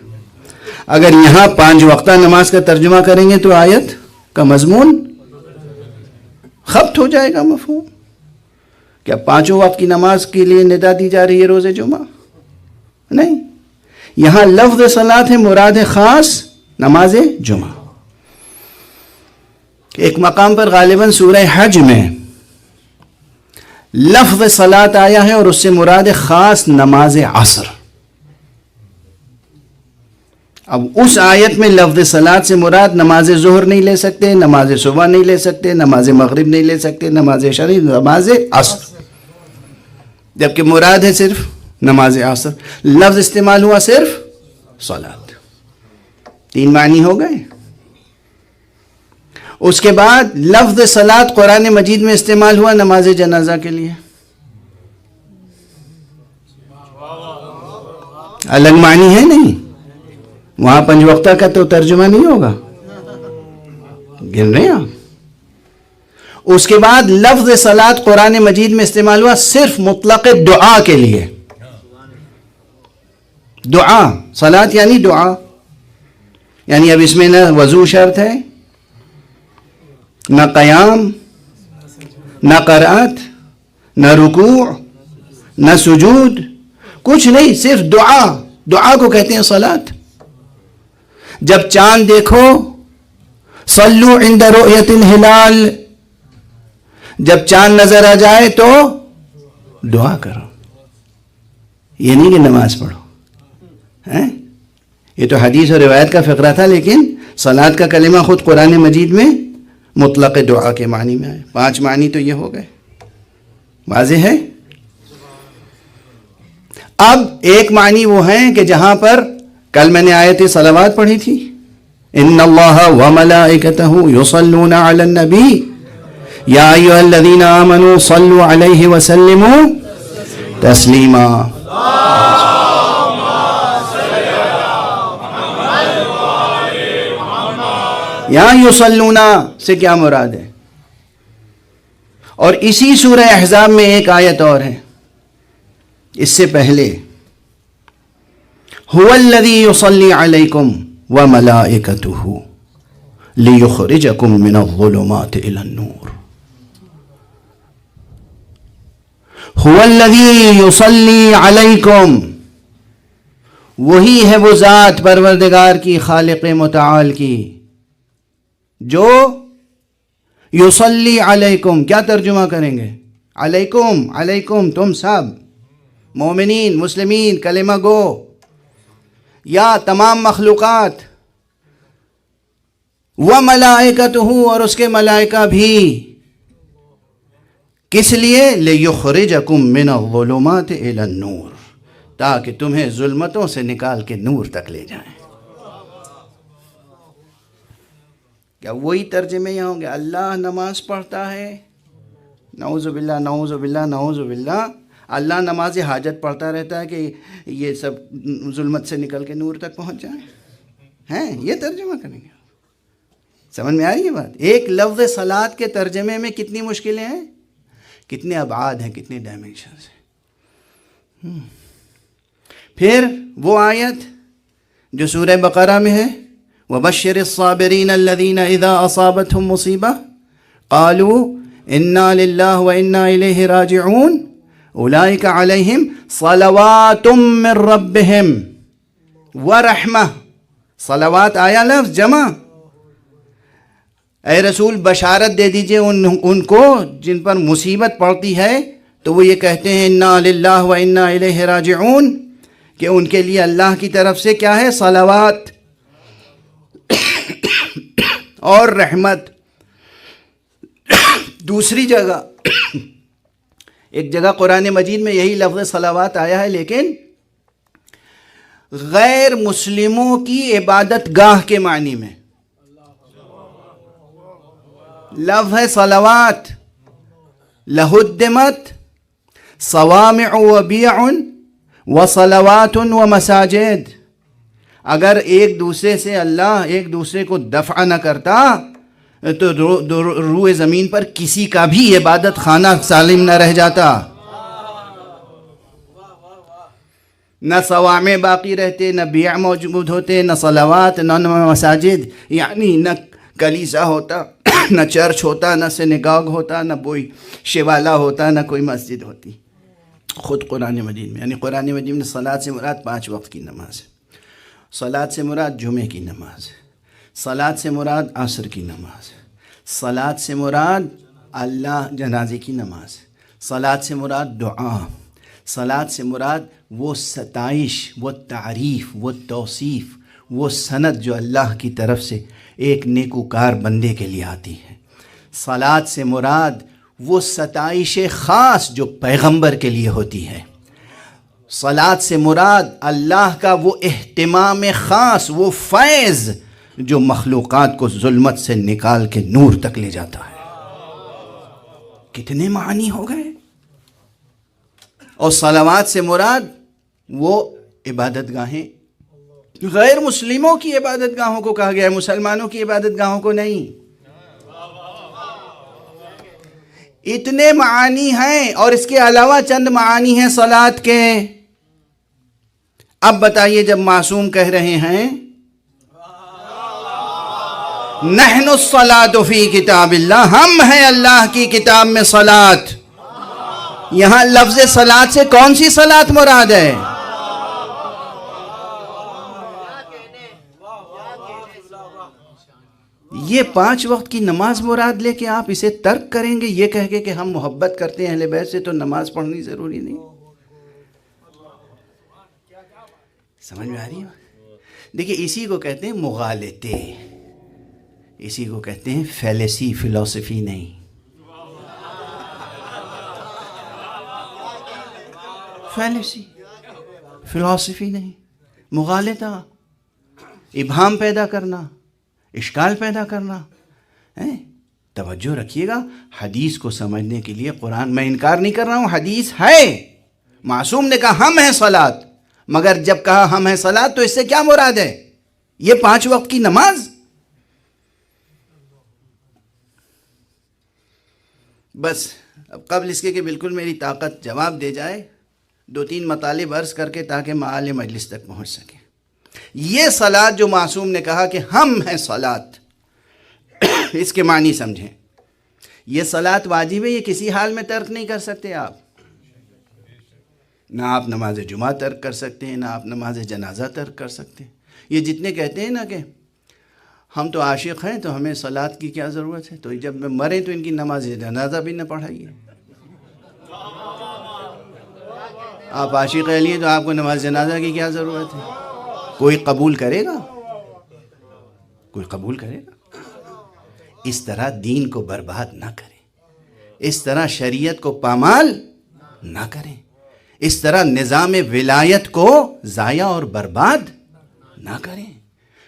اگر یہاں 5 وقتہ نماز کا ترجمہ کریں گے تو آیت کا مضمون خبت ہو جائے گا، مفہوم۔ کیا 5 وقت کی نماز کے لیے ندا دی جا رہی ہے روز جمعہ؟ نہیں، یہاں لفظ صلاۃ ہے، مراد خاص نماز جمعہ۔ ایک مقام پر غالباً سورہ حج میں لفظ صلاۃ آیا ہے اور اس سے مراد خاص نماز عصر۔ اب اس آیت میں لفظ صلاۃ سے مراد نماز ظہر نہیں لے سکتے، نماز صبح نہیں لے سکتے، نماز مغرب نہیں لے سکتے، نماز عشاء، نماز عصر، جبکہ مراد ہے صرف نماز عصر، لفظ استعمال ہوا صرف صلاۃ۔ 3 معنی ہو گئے۔ اس کے بعد لفظ صلاۃ قرآن مجید میں استعمال ہوا نماز جنازہ کے لیے، الگ معنی ہے نہیں، وہاں 5 وقتہ کا تو ترجمہ نہیں ہوگا، گن رہے ہیں۔ اس کے بعد لفظ صلاۃ قرآن مجید میں استعمال ہوا صرف مطلق دعا کے لیے، دعا، صلاۃ یعنی دعا، یعنی اب اس میں نہ وضو شرط ہے، نہ قیام، نہ قرأت، نہ رکوع، نہ سجود، کچھ نہیں، صرف دعا، دعا کو کہتے ہیں صلاۃ۔ جب چاند دیکھو صلو عند رؤیت الہلال، جب چاند نظر آ جائے تو دعا کرو، یہ نہیں کہ نماز پڑھو، ہیں؟ یہ تو حدیث اور روایت کا فقرہ تھا، لیکن صلاۃ کا کلمہ خود قرآن مجید میں مطلق دعا کے معنی میں آئے. 5 معنی تو یہ ہو گئے، واضح ہے. اب ایک معنی وہ ہیں کہ جہاں پر کل میں نے آیت صلوات پڑھی تھی، ان اللہ وملائکتہ یصلون علی النبی یا ایھا الذین آمنوا صلوا علیہ وسلموا تسلیما. یہاں یصلون سے کیا مراد ہے؟ اور اسی سورہ احزاب میں ایک آیت اور ہے اس سے پہلے، هو الذی یصلی علیکم وملائکتہ لیخرجکم من الظلمات الی النور. هو الذی یصلی علیکم، وہی ہے وہ ذات پروردگار کی، خالق متعال کی، جو یصلی علیکم. کیا ترجمہ کریں گے؟ علیکم، علیکم تم سب مومنین، مسلمین، کلمہ گو، یا تمام مخلوقات. وملائکتہ، اور اس کے ملائکہ بھی. کس لیے؟ لیخرجکم من الظلمات الی النور، تاکہ تمہیں ظلمتوں سے نکال کے نور تک لے جائیں. کیا وہی ترجمے یہاں ہوں گے؟ اللہ نماز پڑھتا ہے، نعوذ باللہ نعوذ باللہ نعوذ باللہ، اللہ نماز حاجت پڑھتا رہتا ہے کہ یہ سب ظلمت سے نکل کے نور تک پہنچ جائیں. ہیں یہ ترجمہ کریں گے؟ سمجھ میں آ رہی ہے بات؟ ایک لفظ صلاۃ کے ترجمے میں کتنی مشکلیں ہیں، کتنے ابعاد ہیں، کتنے ڈائمینشنز ہیں. پھر وہ آیت جو سورہ بقرہ میں ہے، وَبَشِّرِ الصَّابِرِينَ الَّذِينَ إِذَا أَصَابَتْهُمْ مُصِيبَةٌ قَالُوا إِنَّا لِلَّهِ وَإِنَّا إِلَيْهِ رَاجِعُونَ أُولَئِكَ عَلَيْهِمْ صَلَوَاتٌ مِّن رَّبِّهِمْ وَرَحْمَةٌ. صلوات آیا لفظ جمع. اے رسول بشارت دے دیجئے ان کو جن پر مصیبت پڑتی ہے تو وہ یہ کہتے ہیں اِنَّا لِلَّهِ وَإِنَّا إِلَيْهِ رَاجِعُونَ، کہ ان کے لیے اللہ کی طرف سے کیا ہے؟ صلوات اور رحمت. دوسری جگہ، ایک جگہ قرآن مجید میں یہی لفظ صلوات آیا ہے، لیکن غیر مسلموں کی عبادت گاہ کے معنی میں. لفظ ہے صلوات، لہدمت صوامع وبیع وصلوات ومساجد. اگر ایک دوسرے سے اللہ ایک دوسرے کو دفع نہ کرتا تو روئے زمین پر کسی کا بھی عبادت خانہ سالم نہ رہ جاتا، نہ صوامع باقی رہتے، نہ بیع موجود ہوتے، نہ صلوات، نہ مساجد، یعنی نہ کلیسا ہوتا، نہ چرچ ہوتا، نہ سینگاگ ہوتا، نہ کوئی شیوالا ہوتا، نہ کوئی مسجد ہوتی. خود قرآن مجید میں، یعنی قرآن مجید میں صلاۃ سے مراد 5 وقت کی نماز ہے، صلاۃ سے مراد جمعے کی نماز ہے، صلاۃ سے مراد عصر کی نماز ہے، صلاۃ سے مراد اللہ جنازے کی نماز ہے، صلاۃ سے مراد دعا، صلاۃ سے مراد وہ ستائش، وہ تعریف، وہ توصیف، وہ سند جو اللہ کی طرف سے ایک نیکوکار بندے کے لیے آتی ہے. صلاۃ سے مراد وہ ستائش خاص جو پیغمبر کے لیے ہوتی ہے. صلاۃ سے مراد اللہ کا وہ اہتمام خاص، وہ فیض جو مخلوقات کو ظلمت سے نکال کے نور تک لے جاتا ہے. کتنے معنی ہو گئے. اور صلوات سے مراد وہ عبادت گاہیں، غیر مسلموں کی عبادت گاہوں کو کہا گیا ہے، مسلمانوں کی عبادت گاہوں کو نہیں. اتنے معانی ہیں، اور اس کے علاوہ چند معانی ہیں صلاۃ کے. اب بتائیے، جب معصوم کہہ رہے ہیں نحن الصلاۃ فی کتاب اللہ، ہم ہیں اللہ کی کتاب میں صلاۃ، یہاں لفظ صلاۃ سے کون سی صلاۃ مراد ہے؟ یہ 5 وقت کی نماز مراد لے کے آپ اسے ترک کریں گے یہ کہہ کے کہ ہم محبت کرتے ہیں اہل بیت سے تو نماز پڑھنی ضروری نہیں. سمجھ میں آ رہی ہے؟ دیکھیے اسی کو کہتے ہیں مغالطے، اسی کو کہتے ہیں فیلیسی، فلسفی نہیں، فیلیسی فلسفی نہیں، مغالطہ، ابہام پیدا کرنا، اشکال پیدا کرنا. توجہ رکھیے گا حدیث کو سمجھنے کے لیے. قرآن، میں انکار نہیں کر رہا ہوں، حدیث ہے. معصوم نے کہا ہم ہیں صلاۃ، مگر جب کہا ہم ہیں صلاۃ تو اس سے کیا مراد ہے؟ یہ 5 وقت کی نماز. بس اب قبل اس کے کہ بالکل میری طاقت جواب دے جائے، 2-3 مطالب عرض کر کے تاکہ معال مجلس تک پہنچ سکے. یہ صلاۃ جو معصوم نے کہا کہ ہم ہیں صلاۃ، اس کے معنی سمجھیں. یہ صلاۃ واجب ہے، یہ کسی حال میں ترک نہیں کر سکتے آپ. نہ آپ نماز جمعہ ترک کر سکتے ہیں، نہ آپ نماز جنازہ ترک کر سکتے ہیں. یہ جتنے کہتے ہیں نا کہ ہم تو عاشق ہیں تو ہمیں صلاۃ کی کیا ضرورت ہے، تو جب میں مریں تو ان کی نماز جنازہ بھی نہ پڑھائیے. آپ عاشق علی ہیں تو آپ کو نماز جنازہ کی کیا ضرورت ہے؟ کوئی قبول کرے گا؟ کوئی قبول کرے گا؟ اس طرح دین کو برباد نہ کریں، اس طرح شریعت کو پامال نہ کریں، اس طرح نظام ولایت کو ضائع اور برباد نہ کریں.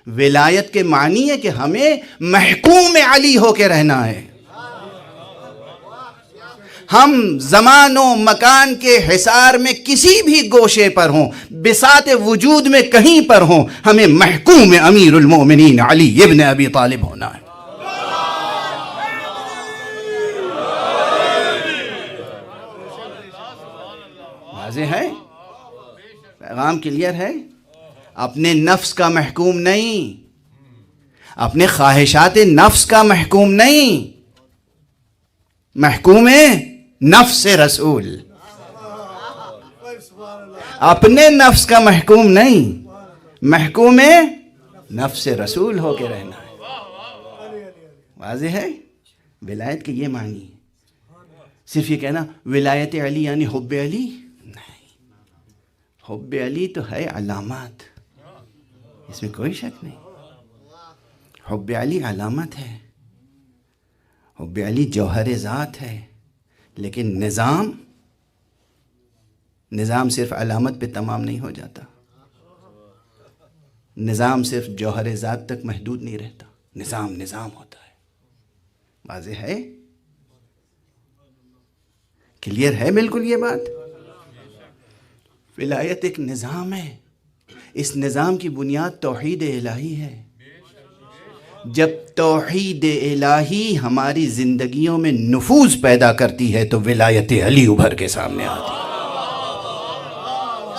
ولایت کے معنی ہے کہ ہمیں محکوم علی ہو کے رہنا ہے. ہم زمان و مکان کے حصار میں کسی بھی گوشے پر ہوں، بساط وجود میں کہیں پر ہوں، ہمیں محکوم امیر المومنین علی ابن ابی طالب ہونا ہے. واضح ہے؟ پیغام کلیئر ہے؟ اپنے نفس کا محکوم نہیں، اپنے خواہشات نفس کا محکوم نہیں، محکوم نفس رسول. اپنے نفس کا محکوم نہیں، محکوم نفس رسول ہو کے رہنا ہے. واضح ہے؟ ولایت کے یہ معنی ہے. صرف یہ کہنا ولایت علی یعنی حب علی نہیں. حب علی تو ہے علامات، اس میں کوئی شک نہیں. حب علی علامت ہے، حب علی جوہر ذات ہے. لیکن نظام صرف علامت پہ تمام نہیں ہو جاتا. نظام صرف جوہر ذات تک محدود نہیں رہتا، نظام ہوتا ہے. واضح ہے؟ کلیئر ہے بالکل یہ بات؟ ولایت ایک نظام ہے، اس نظام کی بنیاد توحید الہی ہے. جب توحید الہی ہماری زندگیوں میں نفوذ پیدا کرتی ہے تو ولایت علی ابھر کے سامنے آتی ہے.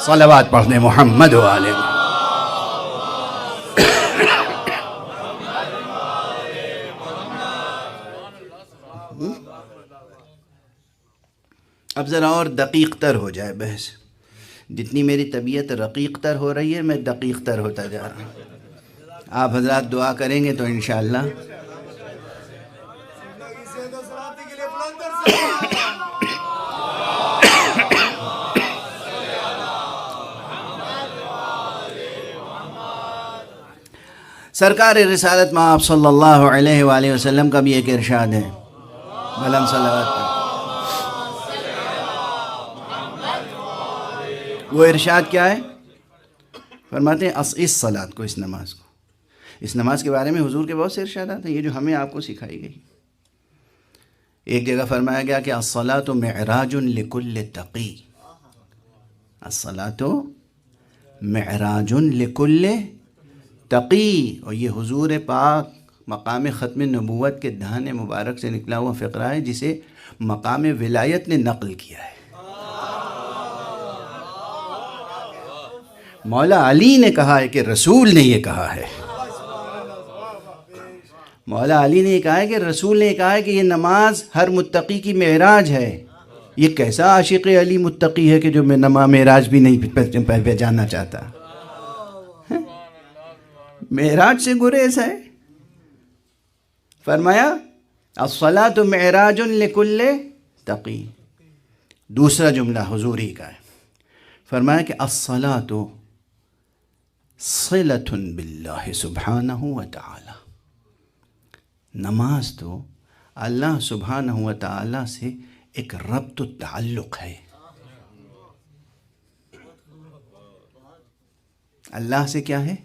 صلوات پڑھنے محمد و آل محمد. اب ذرا اور دقیق تر ہو جائے بحث. جتنی میری طبیعت رقیق تر ہو رہی ہے میں دقیق تر ہوتا جا رہا ہوں. آپ حضرات دعا کریں گے تو انشاءاللہ سرکار رسالت میں آپ صلی اللہ علیہ وآلہ وسلم کا بھی ایک ارشاد ہے. بلند صلوات. وہ ارشاد کیا ہے؟ فرماتے ہیں اس صلاۃ کو، اس نماز کو، اس نماز کے بارے میں حضور کے بہت سے ارشادات ہیں، یہ جو ہمیں آپ کو سکھائی گئی. ایک جگہ فرمایا گیا کہ الصلاۃ معراج لکل تقی. الصلاۃ معراج لکل تقی. اور یہ حضور پاک مقام ختم نبوت کے دہان مبارک سے نکلا ہوا فقرہ ہے جسے مقام ولایت نے نقل کیا ہے. مولا علی نے کہا ہے کہ رسول نے یہ کہا ہے. مولا علی نے یہ کہا ہے کہ رسول نے یہ کہا ہے کہ یہ نماز ہر متقی کی معراج ہے. یہ کیسا عاشق علی متقی ہے کہ جو میں معراج بھی نہیں پہچاننا چاہتا. معراج سے گریز ہے. فرمایا الصلاۃ معراج لکل تقی. دوسرا جملہ حضور ہی کا ہے. فرمایا کہ الصلاۃ صلۃ باللہ سبحانہ و تعالی. نماز تو اللہ سبحانہ و تعالی سے ایک ربط و تعلق ہے. اللہ سے کیا ہے؟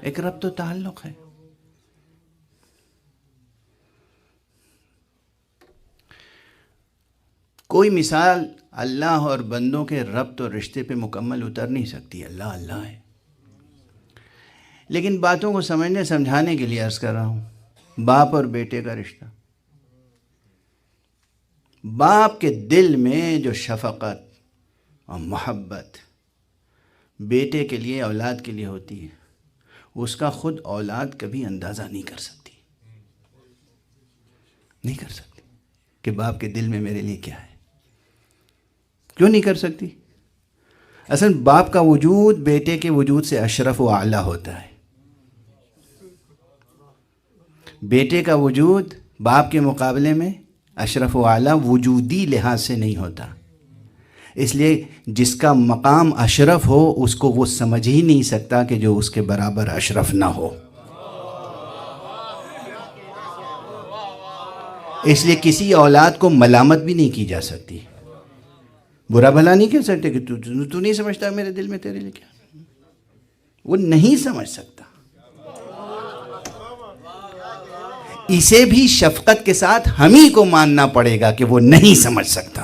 ایک ربط و تعلق ہے. کوئی مثال اللہ اور بندوں کے ربط اور رشتے پہ مکمل اتر نہیں سکتی. اللہ اللہ ہے. لیکن باتوں کو سمجھنے سمجھانے کے لیے عرض کر رہا ہوں. باپ اور بیٹے کا رشتہ، باپ کے دل میں جو شفقت اور محبت بیٹے کے لیے، اولاد کے لیے ہوتی ہے، اس کا خود اولاد کبھی اندازہ نہیں کر سکتی. نہیں کر سکتی کہ باپ کے دل میں میرے لیے کیا ہے. کیوں نہیں کر سکتی؟ اصل باپ کا وجود بیٹے کے وجود سے اشرف و اعلیٰ ہوتا ہے. بیٹے کا وجود باپ کے مقابلے میں اشرف و اعلیٰ وجودی لحاظ سے نہیں ہوتا. اس لیے جس کا مقام اشرف ہو اس کو وہ سمجھ ہی نہیں سکتا کہ جو اس کے برابر اشرف نہ ہو. اس لیے کسی اولاد کو ملامت بھی نہیں کی جا سکتی. برا بھلا نہیں کہہ سکتے کہ تو نہیں سمجھتا میرے دل میں تیرے لیے کیا. وہ نہیں سمجھ سکتا. اسے بھی شفقت کے ساتھ ہم ہی کو ماننا پڑے گا کہ وہ نہیں سمجھ سکتا.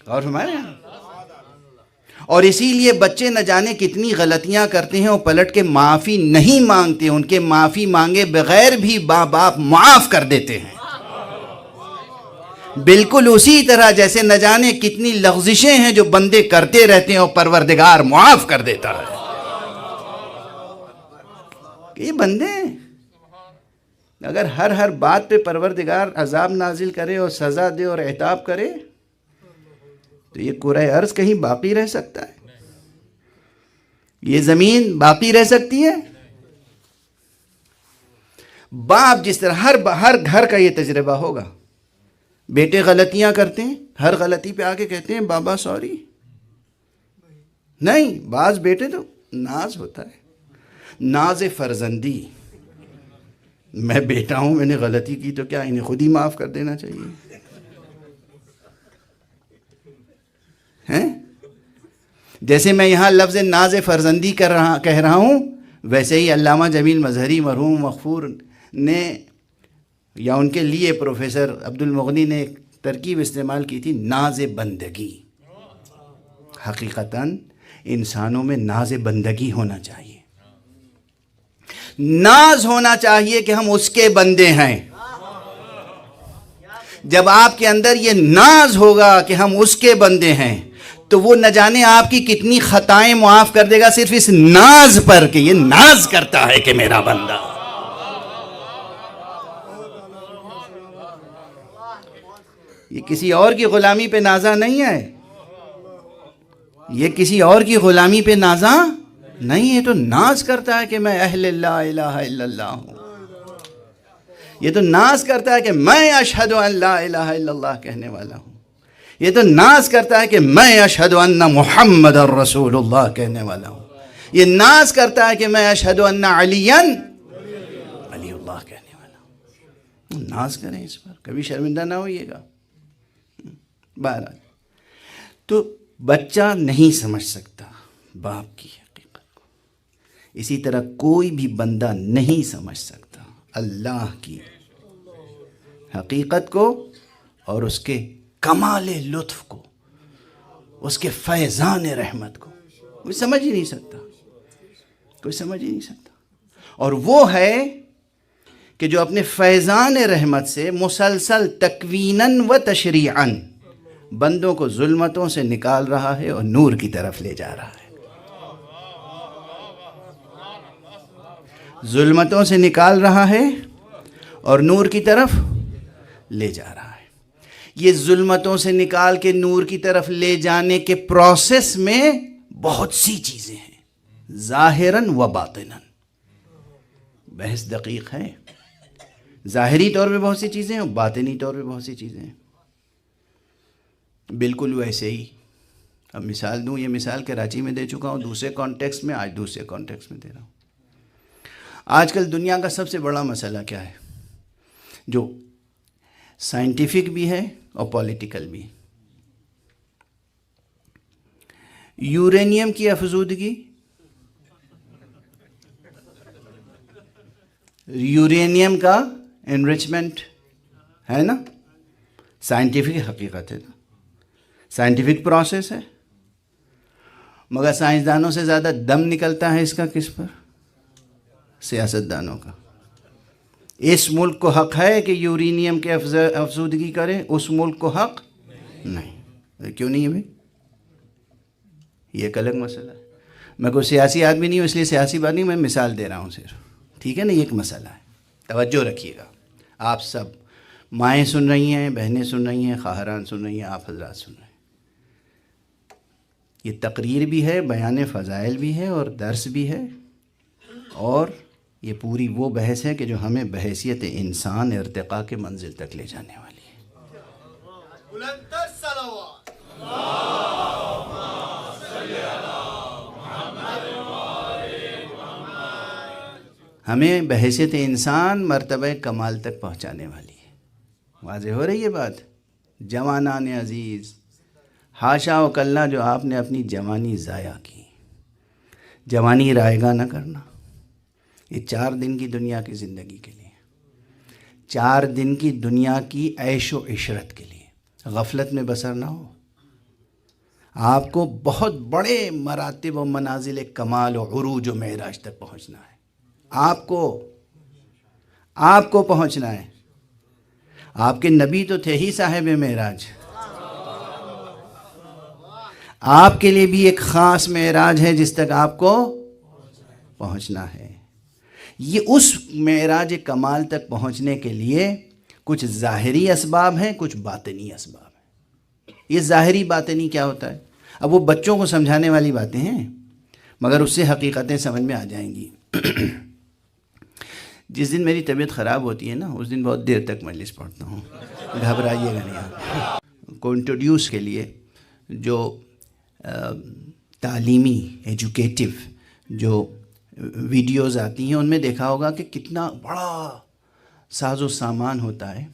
اور ہمارے یہاں اور اسی لیے بچے نہ جانے کتنی غلطیاں کرتے ہیں اور پلٹ کے معافی نہیں مانگتے. ان کے معافی مانگے بغیر بھی باپ معاف کر دیتے ہیں. بالکل اسی طرح جیسے نہ جانے کتنی لغزشیں ہیں جو بندے کرتے رہتے ہیں اور پروردگار معاف کر دیتا ہے. کہ یہ بندے اگر ہر بات پہ پروردگار عذاب نازل کرے اور سزا دے اور عتاب کرے تو یہ کرۂ ارض کہیں باقی رہ سکتا ہے؟ یہ زمین باقی رہ سکتی ہے؟ باپ جس طرح ہر گھر کا یہ تجربہ ہوگا. بیٹے غلطیاں کرتے ہیں، ہر غلطی پہ آ کے کہتے ہیں بابا سوری. نہیں، بعض بیٹے تو ناز ہوتا ہے، ناز فرزندی. میں بیٹا ہوں، میں نے غلطی کی تو کیا انہیں خود ہی معاف کر دینا چاہیے؟ ہیں؟ جیسے میں یہاں لفظ ناز فرزندی کہہ رہا ہوں، ویسے ہی علامہ جمیل مظہری مرحوم مغفور نے یا ان کے لیے پروفیسر عبد المغنی نے ایک ترکیب استعمال کی تھی، ناز بندگی. حقیقتاً انسانوں میں ناز بندگی ہونا چاہیے. ناز ہونا چاہیے کہ ہم اس کے بندے ہیں. جب آپ کے اندر یہ ناز ہوگا کہ ہم اس کے بندے ہیں تو وہ نہ جانے آپ کی کتنی خطائیں معاف کر دے گا صرف اس ناز پر کہ یہ ناز کرتا ہے کہ میرا بندہ. یہ کسی اور کی غلامی پہ نازا نہیں ہے. یہ کسی اور کی غلامی پہ نازا نہیں ہے. تو ناز کرتا ہے کہ میں اہل لا الہ الا اللہ ہوں. یہ تو ناز کرتا ہے کہ میں اشہد ان لا الہ الا اللہ کہنے والا ہوں. یہ تو ناز کرتا ہے کہ میں اشہد ان محمد رسول اللہ کہنے والا ہوں. یہ ناز کرتا ہے کہ میں اشہد ان علی اللہ کہنے والا ہوں. ناز کریں اس پر، کبھی شرمندہ نہ ہوئیے گا. بہرحال تو بچہ نہیں سمجھ سکتا باپ کی حقیقت کو. اسی طرح کوئی بھی بندہ نہیں سمجھ سکتا اللہ کی حقیقت کو اور اس کے کمال لطف کو، اس کے فیضان رحمت کو. کوئی سمجھ ہی نہیں سکتا. کوئی سمجھ ہی نہیں سکتا. اور وہ ہے کہ جو اپنے فیضان رحمت سے مسلسل تکویناً و تشریعاً بندوں کو ظلمتوں سے نکال رہا ہے اور نور کی طرف لے جا رہا ہے. ظلمتوں سے نکال رہا ہے اور نور کی طرف لے جا رہا ہے. یہ ظلمتوں سے نکال کے نور کی طرف لے جانے کے پروسیس میں بہت سی چیزیں ہیں، ظاہراً و باطناً. بحث دقیق ہے. ظاہری طور پہ بہت سی چیزیں ہیں اور باطنی طور پہ بہت سی چیزیں ہیں. بالکل ویسے ہی اب مثال دوں، یہ مثال کراچی میں دے چکا ہوں دوسرے کانٹیکسٹ میں، آج دوسرے کانٹیکسٹ میں دے رہا ہوں۔ آج کل دنیا کا سب سے بڑا مسئلہ کیا ہے جو سائنٹیفک بھی ہے اور پولیٹیکل بھی؟ یورینیم کی افزودگی، یورینیم کا انریچمنٹ ہے نا، سائنٹیفک حقیقت ہے نا، سائنٹیفک پروسیس ہے، مگر سائنسدانوں سے زیادہ دم نکلتا ہے اس کا کس پر؟ سیاستدانوں کا۔ اس ملک کو حق ہے کہ یورینیم کی افزودگی کرے، اس ملک کو حق نہیں۔ کیوں نہیں ہے بھائی؟ یہ ایک الگ مسئلہ ہے۔ میں کوئی سیاسی آدمی نہیں ہوں اس لیے سیاسی بات نہیں، میں مثال دے رہا ہوں صرف، ٹھیک ہے نا؟ یہ ایک مسئلہ ہے، توجہ رکھیے گا۔ آپ سب مائیں سن رہی ہیں، بہنیں سن رہی ہیں، خواہران سن رہی ہیں، آپ حضرات سن رہے ہیں۔ یہ تقریر بھی ہے، بیان فضائل بھی ہے، اور درس بھی ہے، اور یہ پوری وہ بحث ہے کہ جو ہمیں بحیثیت انسان ارتقاء کے منزل تک لے جانے والی ہے۔ بلندتر صلوات۔ ہمیں بحیثیت انسان مرتبہ کمال تک پہنچانے والی ہے۔ واضح ہو رہی ہے بات؟ جوانان عزیز، حاشا و کلّا جو آپ نے اپنی جوانی ضائع کی، جوانی رائے گاہ نہ کرنا۔ یہ 4 دن کی دنیا کی زندگی کے لیے، 4 دن کی دنیا کی عیش و عشرت کے لیے غفلت میں بسر نہ ہو۔ آپ کو بہت بڑے مراتب و منازل کمال و عروج و معراج تک پہنچنا ہے۔ آپ کو پہنچنا ہے۔ آپ کے نبی تو تھے ہی صاحب معراج، آپ کے لیے بھی ایک خاص معراج ہے جس تک آپ کو پہنچنا ہے۔ یہ اس معراج کمال تک پہنچنے کے لیے کچھ ظاہری اسباب ہیں، کچھ باطنی اسباب ہیں۔ یہ ظاہری باطنی کیا ہوتا ہے؟ اب وہ بچوں کو سمجھانے والی باتیں ہیں، مگر اس سے حقیقتیں سمجھ میں آ جائیں گی۔ جس دن میری طبیعت خراب ہوتی ہے نا، اس دن بہت دیر تک مجلس پڑھتا ہوں، گھبرائیے گا نہیں آپ کو انٹروڈیوس کے لیے۔ جو تعلیمی ایجوکیٹو جو ویڈیوز آتی ہیں ان میں دیکھا ہوگا کہ کتنا بڑا ساز و سامان ہوتا ہے،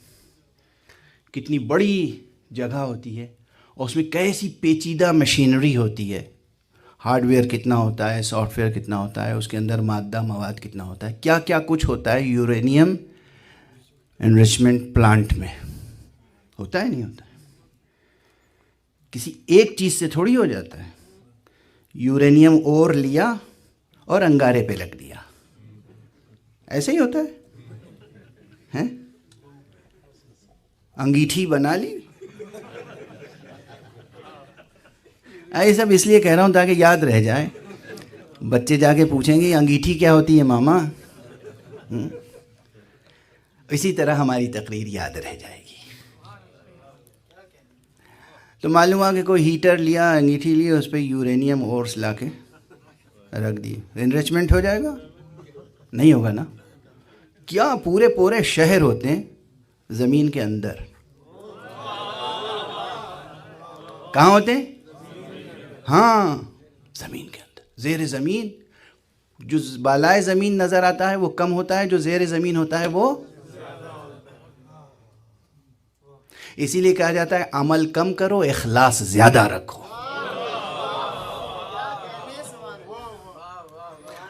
کتنی بڑی جگہ ہوتی ہے، اور اس میں کیسی پیچیدہ مشینری ہوتی ہے، ہارڈ ویئر کتنا ہوتا ہے، سافٹ ویئر کتنا ہوتا ہے، اس کے اندر مادہ مواد کتنا ہوتا ہے، کیا کیا کچھ ہوتا ہے یورینیم انریچمنٹ پلانٹ میں، ہوتا ہے نہیں ہوتا ہے؟ کسی ایک چیز سے تھوڑی ہو جاتا ہے۔ یورینیم اور لیا اور انگارے پہ لگ دیا، ایسے ہی ہوتا ہے؟ انگیٹھی بنا لی۔ یہ سب اس لیے کہہ رہا ہوں تاکہ یاد رہ جائے، بچے جا کے پوچھیں گے انگیٹھی کیا ہوتی ہے ماما؟ اسی طرح ہماری تقریر یاد رہ جائے گی۔ تو معلوم ہوا کہ کوئی ہیٹر لیا، انگیٹھی لی، اس پہ یورینیم اورس لا کے رکھ دی، انریچمنٹ ہو جائے گا؟ نہیں ہوگا نا۔ کیا پورے شہر ہوتے ہیں زمین کے اندر، کہاں ہوتے ہیں؟ ہاں، زمین کے اندر، زیر زمین۔ جو بالائے زمین نظر آتا ہے وہ کم ہوتا ہے، جو زیر زمین ہوتا ہے وہ، اسی لیے کہا جاتا ہے عمل کم کرو، اخلاص زیادہ رکھو۔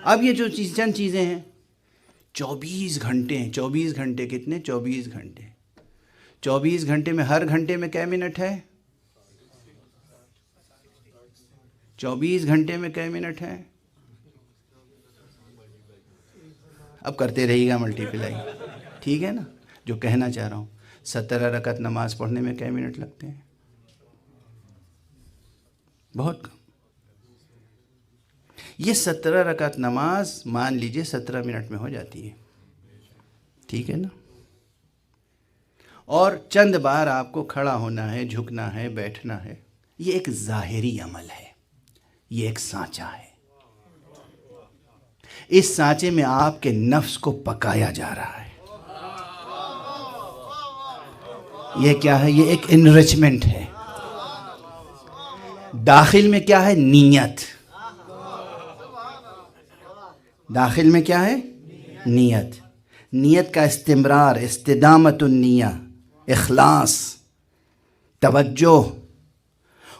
اب یہ جو چند چیزیں ہیں، 24 گھنٹے ہیں، 24 گھنٹے کتنے؟ 24 گھنٹے۔ 24 گھنٹے میں ہر گھنٹے میں کئے منٹ ہے؟ 24 گھنٹے میں کئے منٹ ہے؟ اب کرتے رہیے گا ملٹی پلائی، ٹھیک ہے نا؟ جو کہنا چاہ رہا ہوں، 17 رکعت نماز پڑھنے میں کئے منٹ لگتے ہیں؟ بہت کم۔ یہ 17 رکعت نماز مان لیجئے 17 منٹ میں ہو جاتی ہے، ٹھیک ہے نا؟ اور چند بار آپ کو کھڑا ہونا ہے، جھکنا ہے، بیٹھنا ہے۔ یہ ایک ظاہری عمل ہے، یہ ایک سانچہ ہے۔ اس سانچے میں آپ کے نفس کو پکایا جا رہا ہے۔ یہ کیا ہے؟ یہ ایک انریچمنٹ ہے۔ داخل میں کیا ہے؟ نیت. داخل میں کیا ہے؟ نیت. نیت کا استمرار، استدامت النیہ، اخلاص، توجہ،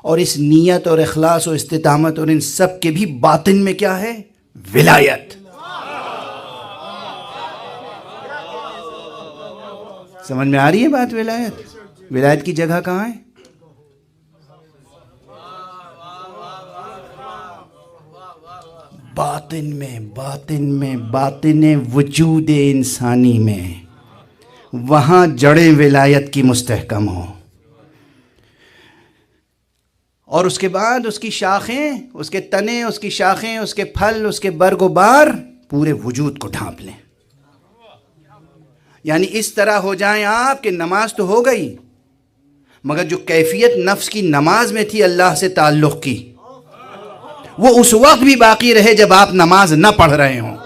اور اس نیت اور اخلاص و استدامت اور ان سب کے بھی باطن میں کیا ہے؟ ولایت. سمجھ میں آ رہی ہے بات؟ ولایت کی جگہ کہاں ہے؟ باطن وجود انسانی میں، وہاں جڑیں ولایت کی مستحکم ہوں، اور اس کے بعد اس کی شاخیں، اس کے تنے، اس کی شاخیں، اس کے پھل، اس کے برگ و بار پورے وجود کو ڈھانپ لیں. یعنی اس طرح ہو جائیں آپ کہ نماز تو ہو گئی، مگر جو کیفیت نفس کی نماز میں تھی اللہ سے تعلق کی، وہ اس وقت بھی باقی رہے جب آپ نماز نہ پڑھ رہے ہوں.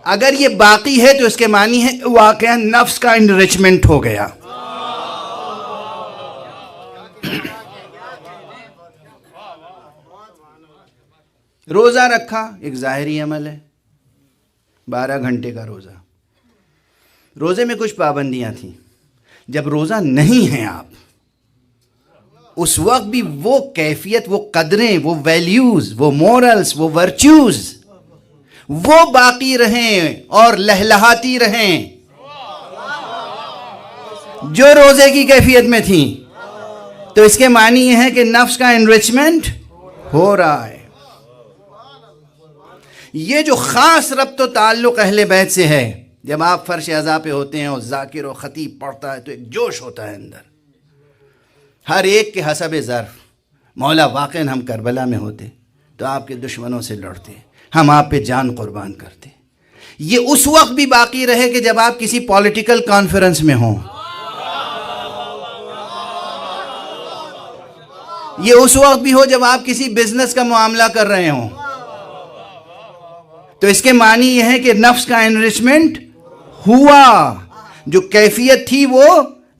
اگر یہ باقی ہے تو اس کے معنی ہے واقعا نفس کا انریچمنٹ ہو گیا. روزہ رکھا، ایک ظاہری عمل ہے، 12 گھنٹے کا روزہ. روزے میں کچھ پابندیاں تھیں. جب روزہ نہیں ہیں آپ، اس وقت بھی وہ کیفیت، وہ قدریں، وہ ویلیوز، وہ مورلز، وہ ورچوز وہ باقی رہیں اور لہلہاتی رہیں جو روزے کی کیفیت میں تھیں. تو اس کے معنی یہ ہے کہ نفس کا انریچمنٹ ہو رہا ہے. یہ جو خاص ربط و تعلق اہل بیت سے ہے، جب آپ فرش عزا پہ ہوتے ہیں اور ذاکر و خطیب پڑھتا ہے تو ایک جوش ہوتا ہے اندر، ہر ایک کے حسب ظرف. مولا واقعاً ہم کربلا میں ہوتے تو آپ کے دشمنوں سے لڑتے، ہم آپ پہ جان قربان کرتے. یہ اس وقت بھی باقی رہے کہ جب آپ کسی پولیٹیکل کانفرنس میں ہوں، یہ اس وقت بھی ہو جب آپ کسی بزنس کا معاملہ کر رہے ہوں. تو اس کے معنی یہ ہے کہ نفس کا انریچمنٹ ہوا، جو کیفیت تھی وہ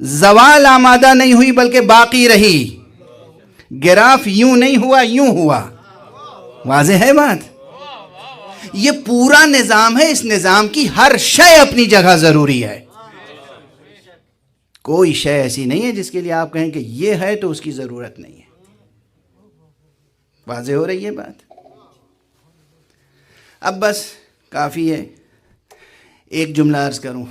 زوال آمادہ نہیں ہوئی بلکہ باقی رہی. گراف یوں نہیں ہوا، یوں ہوا. واضح ہے بات؟ یہ پورا نظام ہے. اس نظام کی ہر شے اپنی جگہ ضروری ہے. کوئی شے ایسی نہیں ہے جس کے لیے آپ کہیں کہ یہ ہے تو اس کی ضرورت نہیں ہے. واضح ہو رہی ہے بات؟ اب بس کافی ہے. ایک جملہ عرض کروں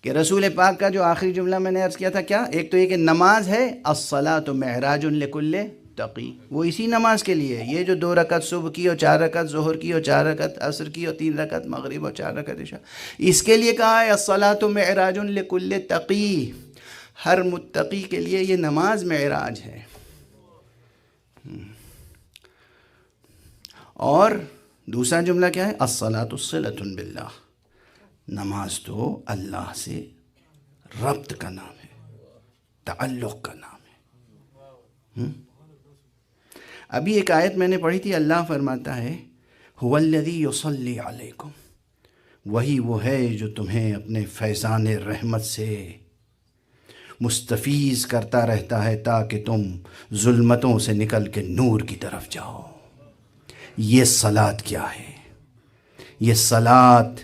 کہ رسول پاک کا جو آخری جملہ میں نے عرض کیا تھا کیا؟ ایک تو یہ کہ نماز ہے الصلاۃ معراج لکل تقی، وہ اسی نماز کے لیے. یہ جو 2 رکعت صبح کی اور 4 رکعت ظہر کی اور 4 رکعت عصر کی اور 3 رکعت مغرب اور 4 رکعت عشاء، اس کے لیے کہا ہے الصلاۃ معراج لکل تقی. ہر متقی کے لیے یہ نماز معراج ہے. اور دوسرا جملہ کیا ہے؟ الصلاۃ صلۃ باللہ، نماز تو اللہ سے ربط کا نام ہے، تعلق کا نام ہے. ابھی ایک آیت میں نے پڑھی تھی، اللہ فرماتا ہے هو الذی یصلی علیکم، وہی وہ ہے جو تمہیں اپنے فیضان رحمت سے مستفیض کرتا رہتا ہے تاکہ تم ظلمتوں سے نکل کے نور کی طرف جاؤ. یہ صلاۃ کیا ہے؟ یہ صلاۃ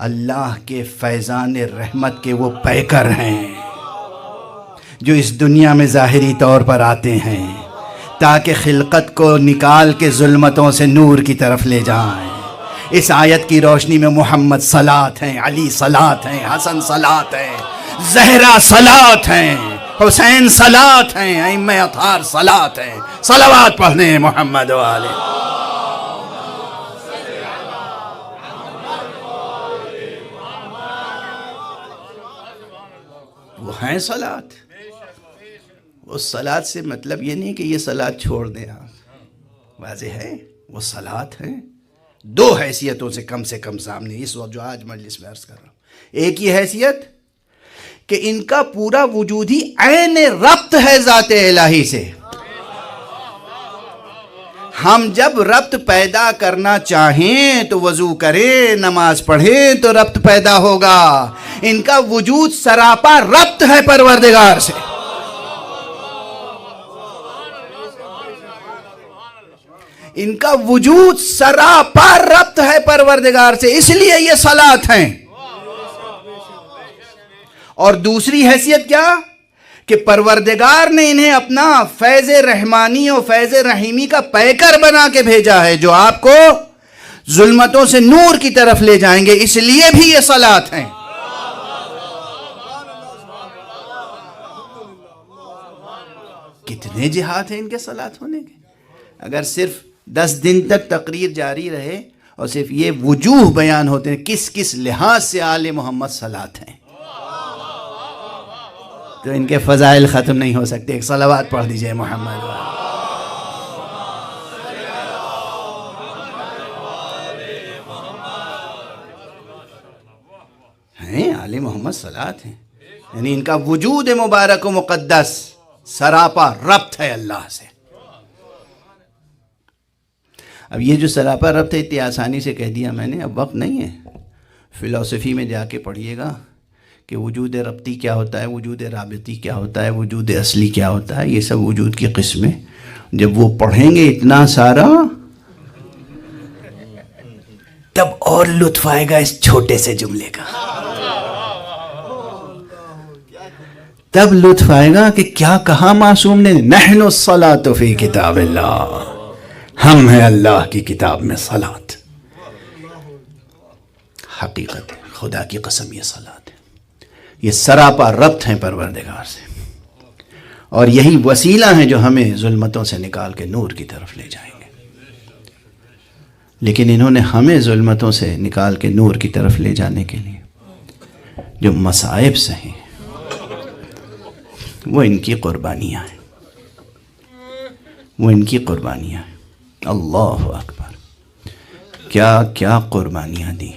اللہ کے فیضان رحمت کے وہ پیکر ہیں جو اس دنیا میں ظاہری طور پر آتے ہیں تاکہ خلقت کو نکال کے ظلمتوں سے نور کی طرف لے جائیں. اس آیت کی روشنی میں محمد صلاۃ ہیں، علی صلاۃ ہیں، حسن صلاۃ ہیں، زہرا صلاۃ ہیں، حسین صلاۃ ہیں، ائمہ اطہار صلاۃ ہیں. صلوات پڑھنے ہیں محمد و آلہ. وہ ہیں صلاۃ. اس صلاۃ سے مطلب یہ نہیں کہ یہ صلاۃ چھوڑ دیں آپ. واضح ہے وہ صلاۃ ہیں. 2 حیثیتوں سے کم سامنے اس وقت جو آج مجلس میں عرض کر رہا ہوں. ایک یہ حیثیت کہ ان کا پورا وجود ہی عین ربط ہے ذات الہی سے. ہم جب ربط پیدا کرنا چاہیں تو وضو کریں، نماز پڑھیں تو ربط پیدا ہوگا. ان کا وجود سراپا ربط ہے پروردگار سے. ان کا وجود سراپا ربط ہے پروردگار سے، اس لیے یہ صلات ہیں۔ اور دوسری حیثیت کیا کہ پروردگار نے انہیں اپنا فیض رحمانی اور فیض رحیمی کا پیکر بنا کے بھیجا ہے، جو آپ کو ظلمتوں سے نور کی طرف لے جائیں گے، اس لیے بھی یہ صلات ہیں۔ کتنے جہاد ہیں ان کے صلات ہونے کے؟ اگر صرف 10 دن تک تقریر جاری رہے اور صرف یہ وجوہ بیان ہوتے ہیں کس کس لحاظ سے آل محمد صلات ہیں، تو ان کے فضائل ختم نہیں ہو سکتے۔ ایک صلوات پڑھ دیجئے محمد۔ ہیں آل محمد صلات ہیں، یعنی ان کا وجود مبارک و مقدس سراپا ربط ہے اللہ سے۔ اب یہ جو سراپا ربط ہے اتنی آسانی سے کہہ دیا میں نے، اب وقت نہیں ہے۔ فلسفی میں جا کے پڑھیے گا کہ وجود ربطی کیا ہوتا ہے، وجود رابطی کیا ہوتا ہے، وجود اصلی کیا ہوتا ہے، یہ سب وجود کی قسمیں جب وہ پڑھیں گے اتنا سارا، تب اور لطف آئے گا اس چھوٹے سے جملے کا، تب لطف آئے گا کہ کیا کہا معصوم نے، نحن الصلاۃ فی کتاب اللہ، ہم ہیں اللہ کی کتاب میں صلات۔ حقیقت ہے، خدا کی قسم یہ صلات ہے، یہ سراپا ربط ہیں پروردگار سے، اور یہی وسیلہ ہیں جو ہمیں ظلمتوں سے نکال کے نور کی طرف لے جائیں گے۔ لیکن انہوں نے ہمیں ظلمتوں سے نکال کے نور کی طرف لے جانے کے لیے جو مصائب سہے وہ ان کی قربانیاں ہیں، وہ ان کی قربانیاں ہیں۔ اللہ اکبر، کیا کیا قربانیاں دی،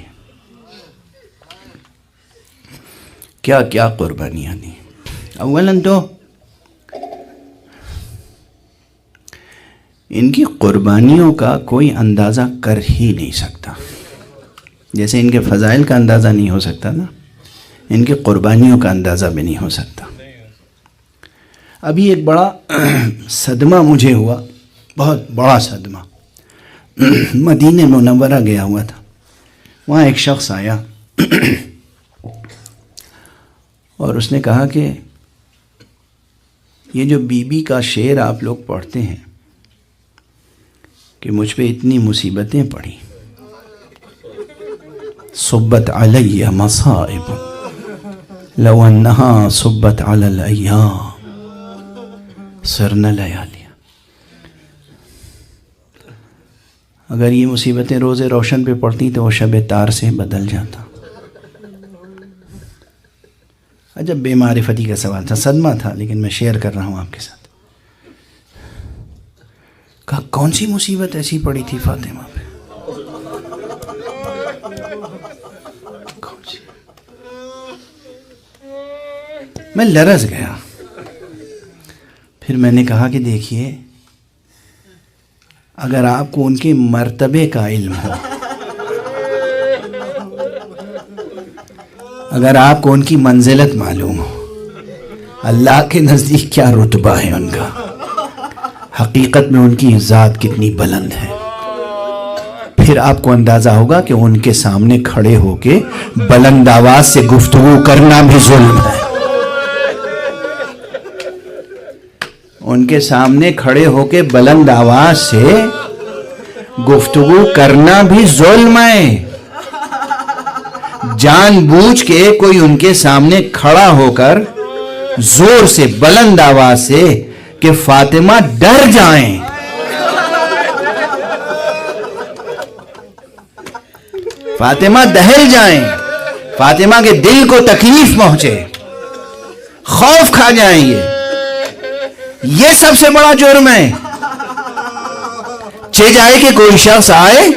کیا کیا قربانیاں دی۔ اولاً تو ان کی قربانیوں کا کوئی اندازہ کر ہی نہیں سکتا، جیسے ان کے فضائل کا اندازہ نہیں ہو سکتا نا، ان کی قربانیوں کا اندازہ بھی نہیں ہو سکتا۔ ابھی ایک بڑا صدمہ مجھے ہوا، بہت بڑا صدمہ۔ مدینہ منورہ گیا ہوا تھا، وہاں ایک شخص آیا اور اس نے کہا کہ یہ جو بی بی کا شعر آپ لوگ پڑھتے ہیں کہ مجھ پہ اتنی مصیبتیں پڑی، صبت علی مصائب لو انہا صبت علی الایام سرن لیالی، اگر یہ مصیبتیں روز روشن پہ پڑتی تو وہ شب تار سے بدل جاتا۔ عجب بے معرفتی کا سوال تھا، صدمہ تھا، لیکن میں شیئر کر رہا ہوں آپ کے ساتھ۔ کہا کون سی مصیبت ایسی پڑی تھی فاطمہ پہ؟ کون سی؟ میں لرز گیا۔ پھر میں نے کہا کہ دیکھیے، اگر آپ کو ان کے مرتبے کا علم ہو، اگر آپ کو ان کی منزلت معلوم ہو، اللہ کے نزدیک کیا رتبہ ہے ان کا، حقیقت میں ان کی ذات کتنی بلند ہے، پھر آپ کو اندازہ ہوگا کہ ان کے سامنے کھڑے ہو کے بلند آواز سے گفتگو کرنا بھی ظلم ہے۔ ان کے سامنے کھڑے ہو کے بلند آواز سے گفتگو کرنا بھی ظلم ہے۔ جان بوجھ کے کوئی ان کے سامنے کھڑا ہو کر زور سے بلند آواز سے کہ فاطمہ ڈر جائیں، فاطمہ دہل جائیں، فاطمہ کے دل کو تکلیف پہنچے، خوف کھا جائیں، یہ سب سے بڑا جرم ہے۔ چہ جائے کہ کوئی شخص آئے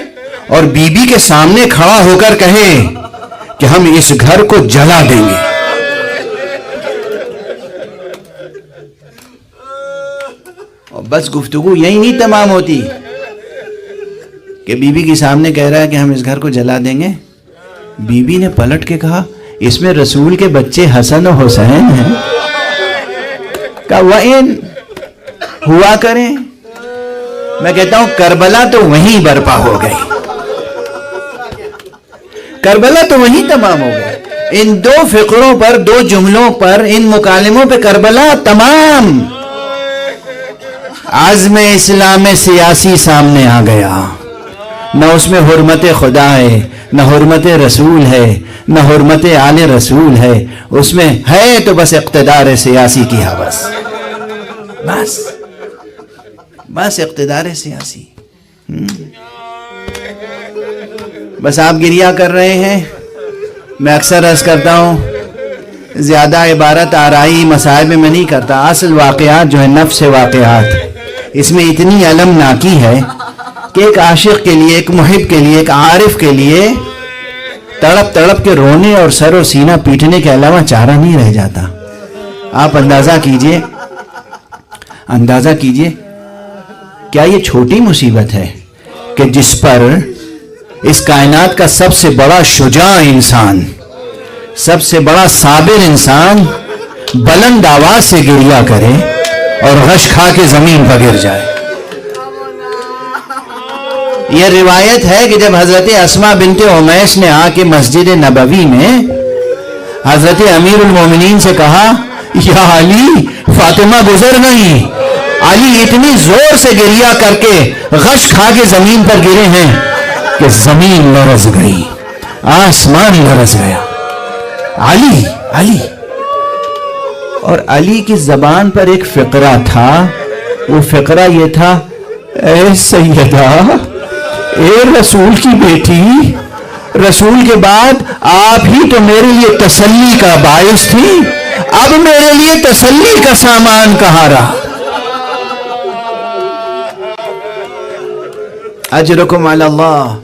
اور بی بی کے سامنے کھڑا ہو کر کہے کہ ہم اس گھر کو جلا دیں گے، اور بس گفتگو یہی نہیں تمام ہوتی کہ بی بی کے سامنے کہہ رہا ہے کہ ہم اس گھر کو جلا دیں گے۔ بی بی نے پلٹ کے کہا اس میں رسول کے بچے حسن و حسین ہیں، کہا وَإِن ہوا کریں، میں کہتا ہوں کربلا تو وہیں برپا ہو گئی، کربلا تو وہیں تمام ہو گئی، ان دو فقروں پر، دو جملوں پر، ان مکالموں پہ کربلا تمام۔ عزم اسلام سیاسی سامنے آ گیا، نہ اس میں حرمت خدا ہے، نہ حرمت رسول ہے، نہ حرمت آل رسول ہے، اس میں ہے تو بس اقتدار سیاسی کی ہوس، بس اقتدار سیاسی۔ بس آپ گریہ کر رہے ہیں۔ میں اکثر عرض کرتا ہوں، زیادہ عبارت آرائی مصائب میں نہیں کرتا، اصل واقعات جو ہے نفس واقعات، اس میں اتنی المناکی ہے کہ ایک عاشق کے لیے، ایک محب کے لیے، ایک عارف کے لیے تڑپ تڑپ کے رونے اور سر و سینہ پیٹنے کے علاوہ چارہ نہیں رہ جاتا۔ آپ اندازہ کیجئے کیا یہ چھوٹی مصیبت ہے کہ جس پر اس کائنات کا سب سے بڑا شجاع انسان، سب سے بڑا صابر انسان بلند آواز سے گریہ کرے اور غش کھا کے زمین پر گر جائے۔ یہ روایت ہے کہ جب حضرت اسماء بنت امیس نے آ کے مسجد نبوی میں حضرت امیر المومنین سے کہا، یا علی، فاطمہ گزر گئی، علی اتنی زور سے گریہ کر کے غش کھا کے زمین پر گرے ہیں کہ زمین لرز گئی، آسمان لرز گیا۔ علی اور علی کی زبان پر ایک فقرہ تھا، وہ فقرہ یہ تھا، اے سیدہ، اے رسول کی بیٹی، رسول کے بعد آپ ہی تو میرے لیے تسلی کا باعث تھی، اب میرے لیے تسلی کا سامان کہاں رہا؟ اجرکم علی اللہ۔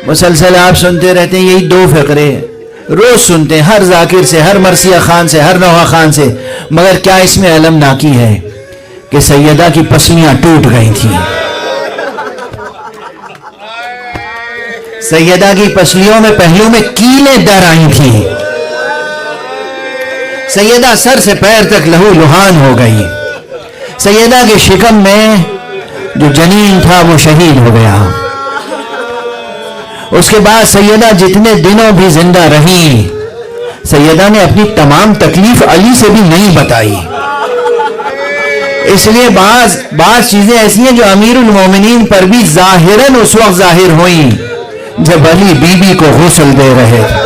مسلسل آپ سنتے رہتے ہیں یہی دو فقرے، روز سنتے ہیں، ہر ذاکر سے، ہر مرثیہ خان سے، ہر نوحہ خان سے، مگر کیا اس میں المناکی ہے کہ سیدہ کی پسلیاں ٹوٹ گئی تھیں، سیدہ کی پسلیوں میں، پہلو میں کیلیں در آئی تھیں، سیدہ سر سے پیر تک لہو لہان ہو گئی، سیدہ کے شکم میں جو جنین تھا وہ شہید ہو گیا۔ اس کے بعد سیدہ جتنے دنوں بھی زندہ رہی، سیدہ نے اپنی تمام تکلیف علی سے بھی نہیں بتائی۔ اس لیے بعض چیزیں ایسی ہیں جو امیر المومنین پر بھی ظاہراً اس وقت ظاہر ہوئیں جب علی بی بی کو غسل دے رہے تھے۔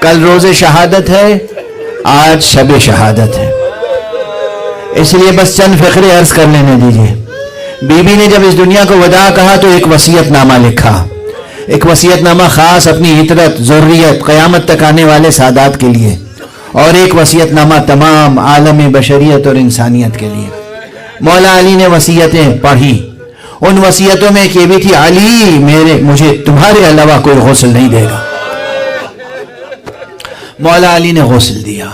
کل روز شہادت ہے، آج شب شہادت ہے، اس لیے بس چند فقرے عرض کر لینے دیجئے۔ بی بی نے جب اس دنیا کو وداع کہا تو ایک وصیت نامہ لکھا، ایک وصیت نامہ خاص اپنی عطرت، ذریت، قیامت تک آنے والے سادات کے لیے، اور ایک وصیت نامہ تمام عالم بشریت اور انسانیت کے لیے۔ مولا علی نے وصیتیں پڑھی، ان وصیتوں میں ایک یہ بھی تھی، علی مجھے تمہارے علاوہ کوئی غسل نہیں دے گا۔ مولا علی نے غسل دیا،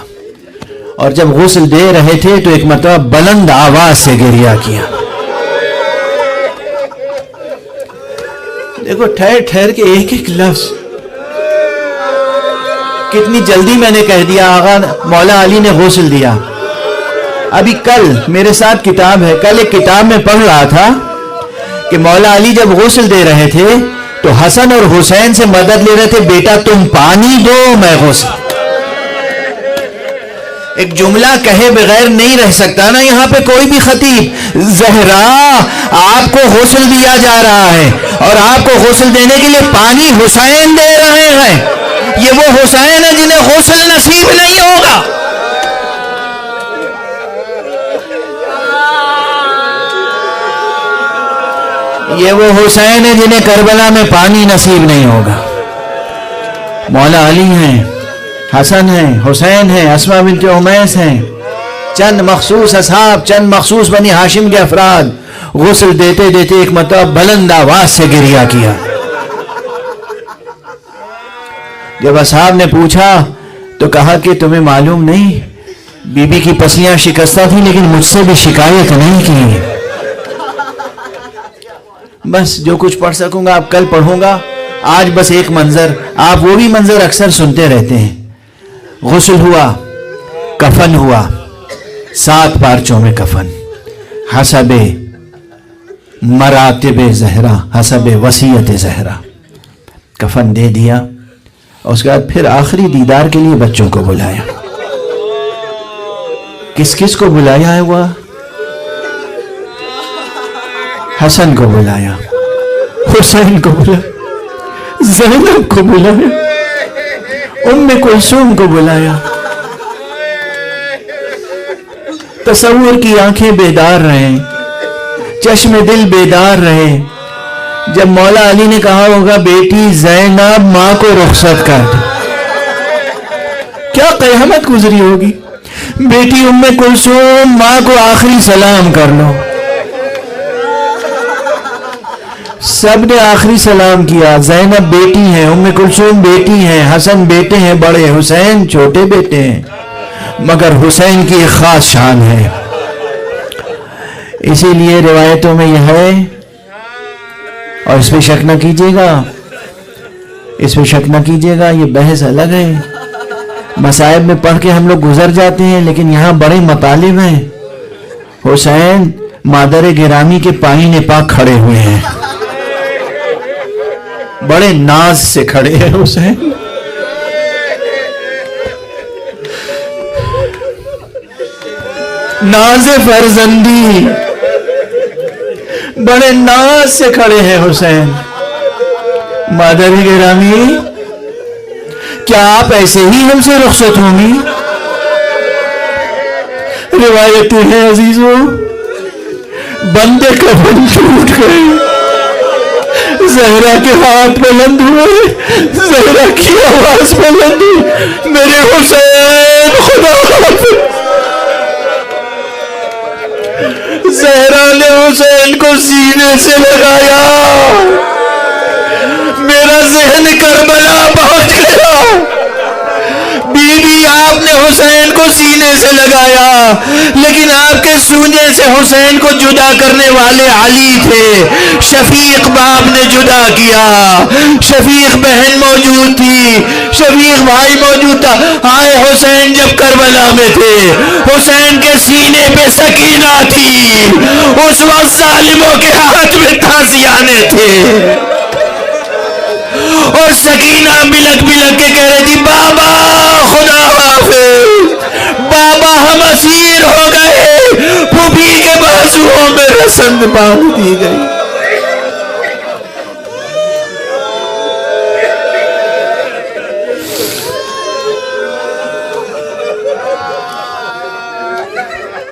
اور جب غسل دے رہے تھے تو ایک مرتبہ بلند آواز سے گریہ کیا۔ دیکھو ٹھہر ٹھہر کے ایک ایک لفظ، کتنی جلدی میں نے کہہ دیا، آغا مولا علی نے غسل دیا۔ ابھی کل میرے ساتھ کتاب ہے، کل ایک کتاب میں پڑھ رہا تھا کہ مولا علی جب غسل دے رہے تھے تو حسن اور حسین سے مدد لے رہے تھے، بیٹا تم پانی دو میں غسل۔ ایک جملہ کہے بغیر نہیں رہ سکتا نا یہاں پہ کوئی بھی خطیب۔ زہرا، آپ کو غسل دیا جا رہا ہے اور آپ کو غسل دینے کے لیے پانی حسین دے رہے ہیں، یہ وہ حسین ہے جنہیں غسل نصیب نہیں ہوگا۔ یہ وہ حسین ہے جنہیں کربلا میں پانی نصیب نہیں ہوگا۔ مولا علی ہیں، حسن ہیں، حسین ہیں، اسماء بنت امیس ہیں، چند مخصوص اصحاب، چند مخصوص بنی ہاشم کے افراد، غسل دیتے دیتے ایک مرتبہ بلند آواز سے گریہ کیا۔ جب اصحاب نے پوچھا تو کہا کہ تمہیں معلوم نہیں، بی بی کی پسلیاں شکستہ تھیں لیکن مجھ سے بھی شکایت نہیں کی۔ بس جو کچھ پڑھ سکوں گا اب کل پڑھوں گا، آج بس ایک منظر، آپ وہ بھی منظر اکثر سنتے رہتے ہیں۔ غسل ہوا، کفن ہوا، 7 پارچوں میں کفن، حسب مراتب زہرا، حسب وصیت زہرا، کفن دے دیا. اور اس کے بعد پھر آخری دیدار کے لیے بچوں کو بلایا. کس کس کو بلایا ہے وہ؟ حسن کو بلایا، حسین کو بلایا، زینب کو بلایا، ام کلثوم کو بلایا. تصور کی آنکھیں بیدار رہیں، چشم دل بیدار رہے. جب مولا علی نے کہا ہوگا بیٹی زینب ماں کو رخصت کر دو، کیا قیامت گزری ہوگی. بیٹی ام کلثوم ماں کو آخری سلام کر لو. سب نے آخری سلام کیا. زینب بیٹی ہیں، ام کلثوم بیٹی ہیں، حسن بیٹے ہیں بڑے، حسین چھوٹے بیٹے ہیں، مگر حسین کی ایک خاص شان ہے. اسی لیے روایتوں میں یہ ہے، اور اس پہ شک نہ کیجیے گا، اس پہ شک نہ کیجیے گا، یہ بحث الگ ہے. مصائب میں پڑھ کے ہم لوگ گزر جاتے ہیں، لیکن یہاں بڑے مطالب ہیں. حسین مادر گرامی کے پائیں پاک کھڑے ہوئے ہیں، بڑے ناز سے کھڑے ہیں حسین. ناز فرزندی، بڑے ناز سے کھڑے ہیں حسین. مادر گرامی کیا آپ ایسے ہی ہم سے رخصت ہوں گی؟ روایتیں ہیں عزیزوں، بندے کفن ٹوٹ گئے، زہرا کے ہاتھ بلند ہوئے، زہرا کی آواز بلند ہوئی، میرے حسین خدا حافظ. زہرا نے حسین کو سینے سے لگایا. میرا ذہن کربلا پہنچ گیا. بیوی آپ نے حسین کو سینے سے لگایا، لیکن آپ کے سونے سے حسین کو جدا کرنے والے علی تھے. شفیق باپ نے جدا کیا، شفیق بہن موجود تھی، شفیق بھائی موجود تھا. آئے حسین جب کربلا میں تھے، حسین کے سینے پہ سکینہ تھی. اس وقت ظالموں کے ہاتھ میں تازیانے تھے، اور سکینہ بلک بلک کے کہہ رہی تھی بابا خدا حافظ، بابا ہم اسیر ہو گئے. پھوپھی کے بازوؤں میں رسند باندھ دی گئی.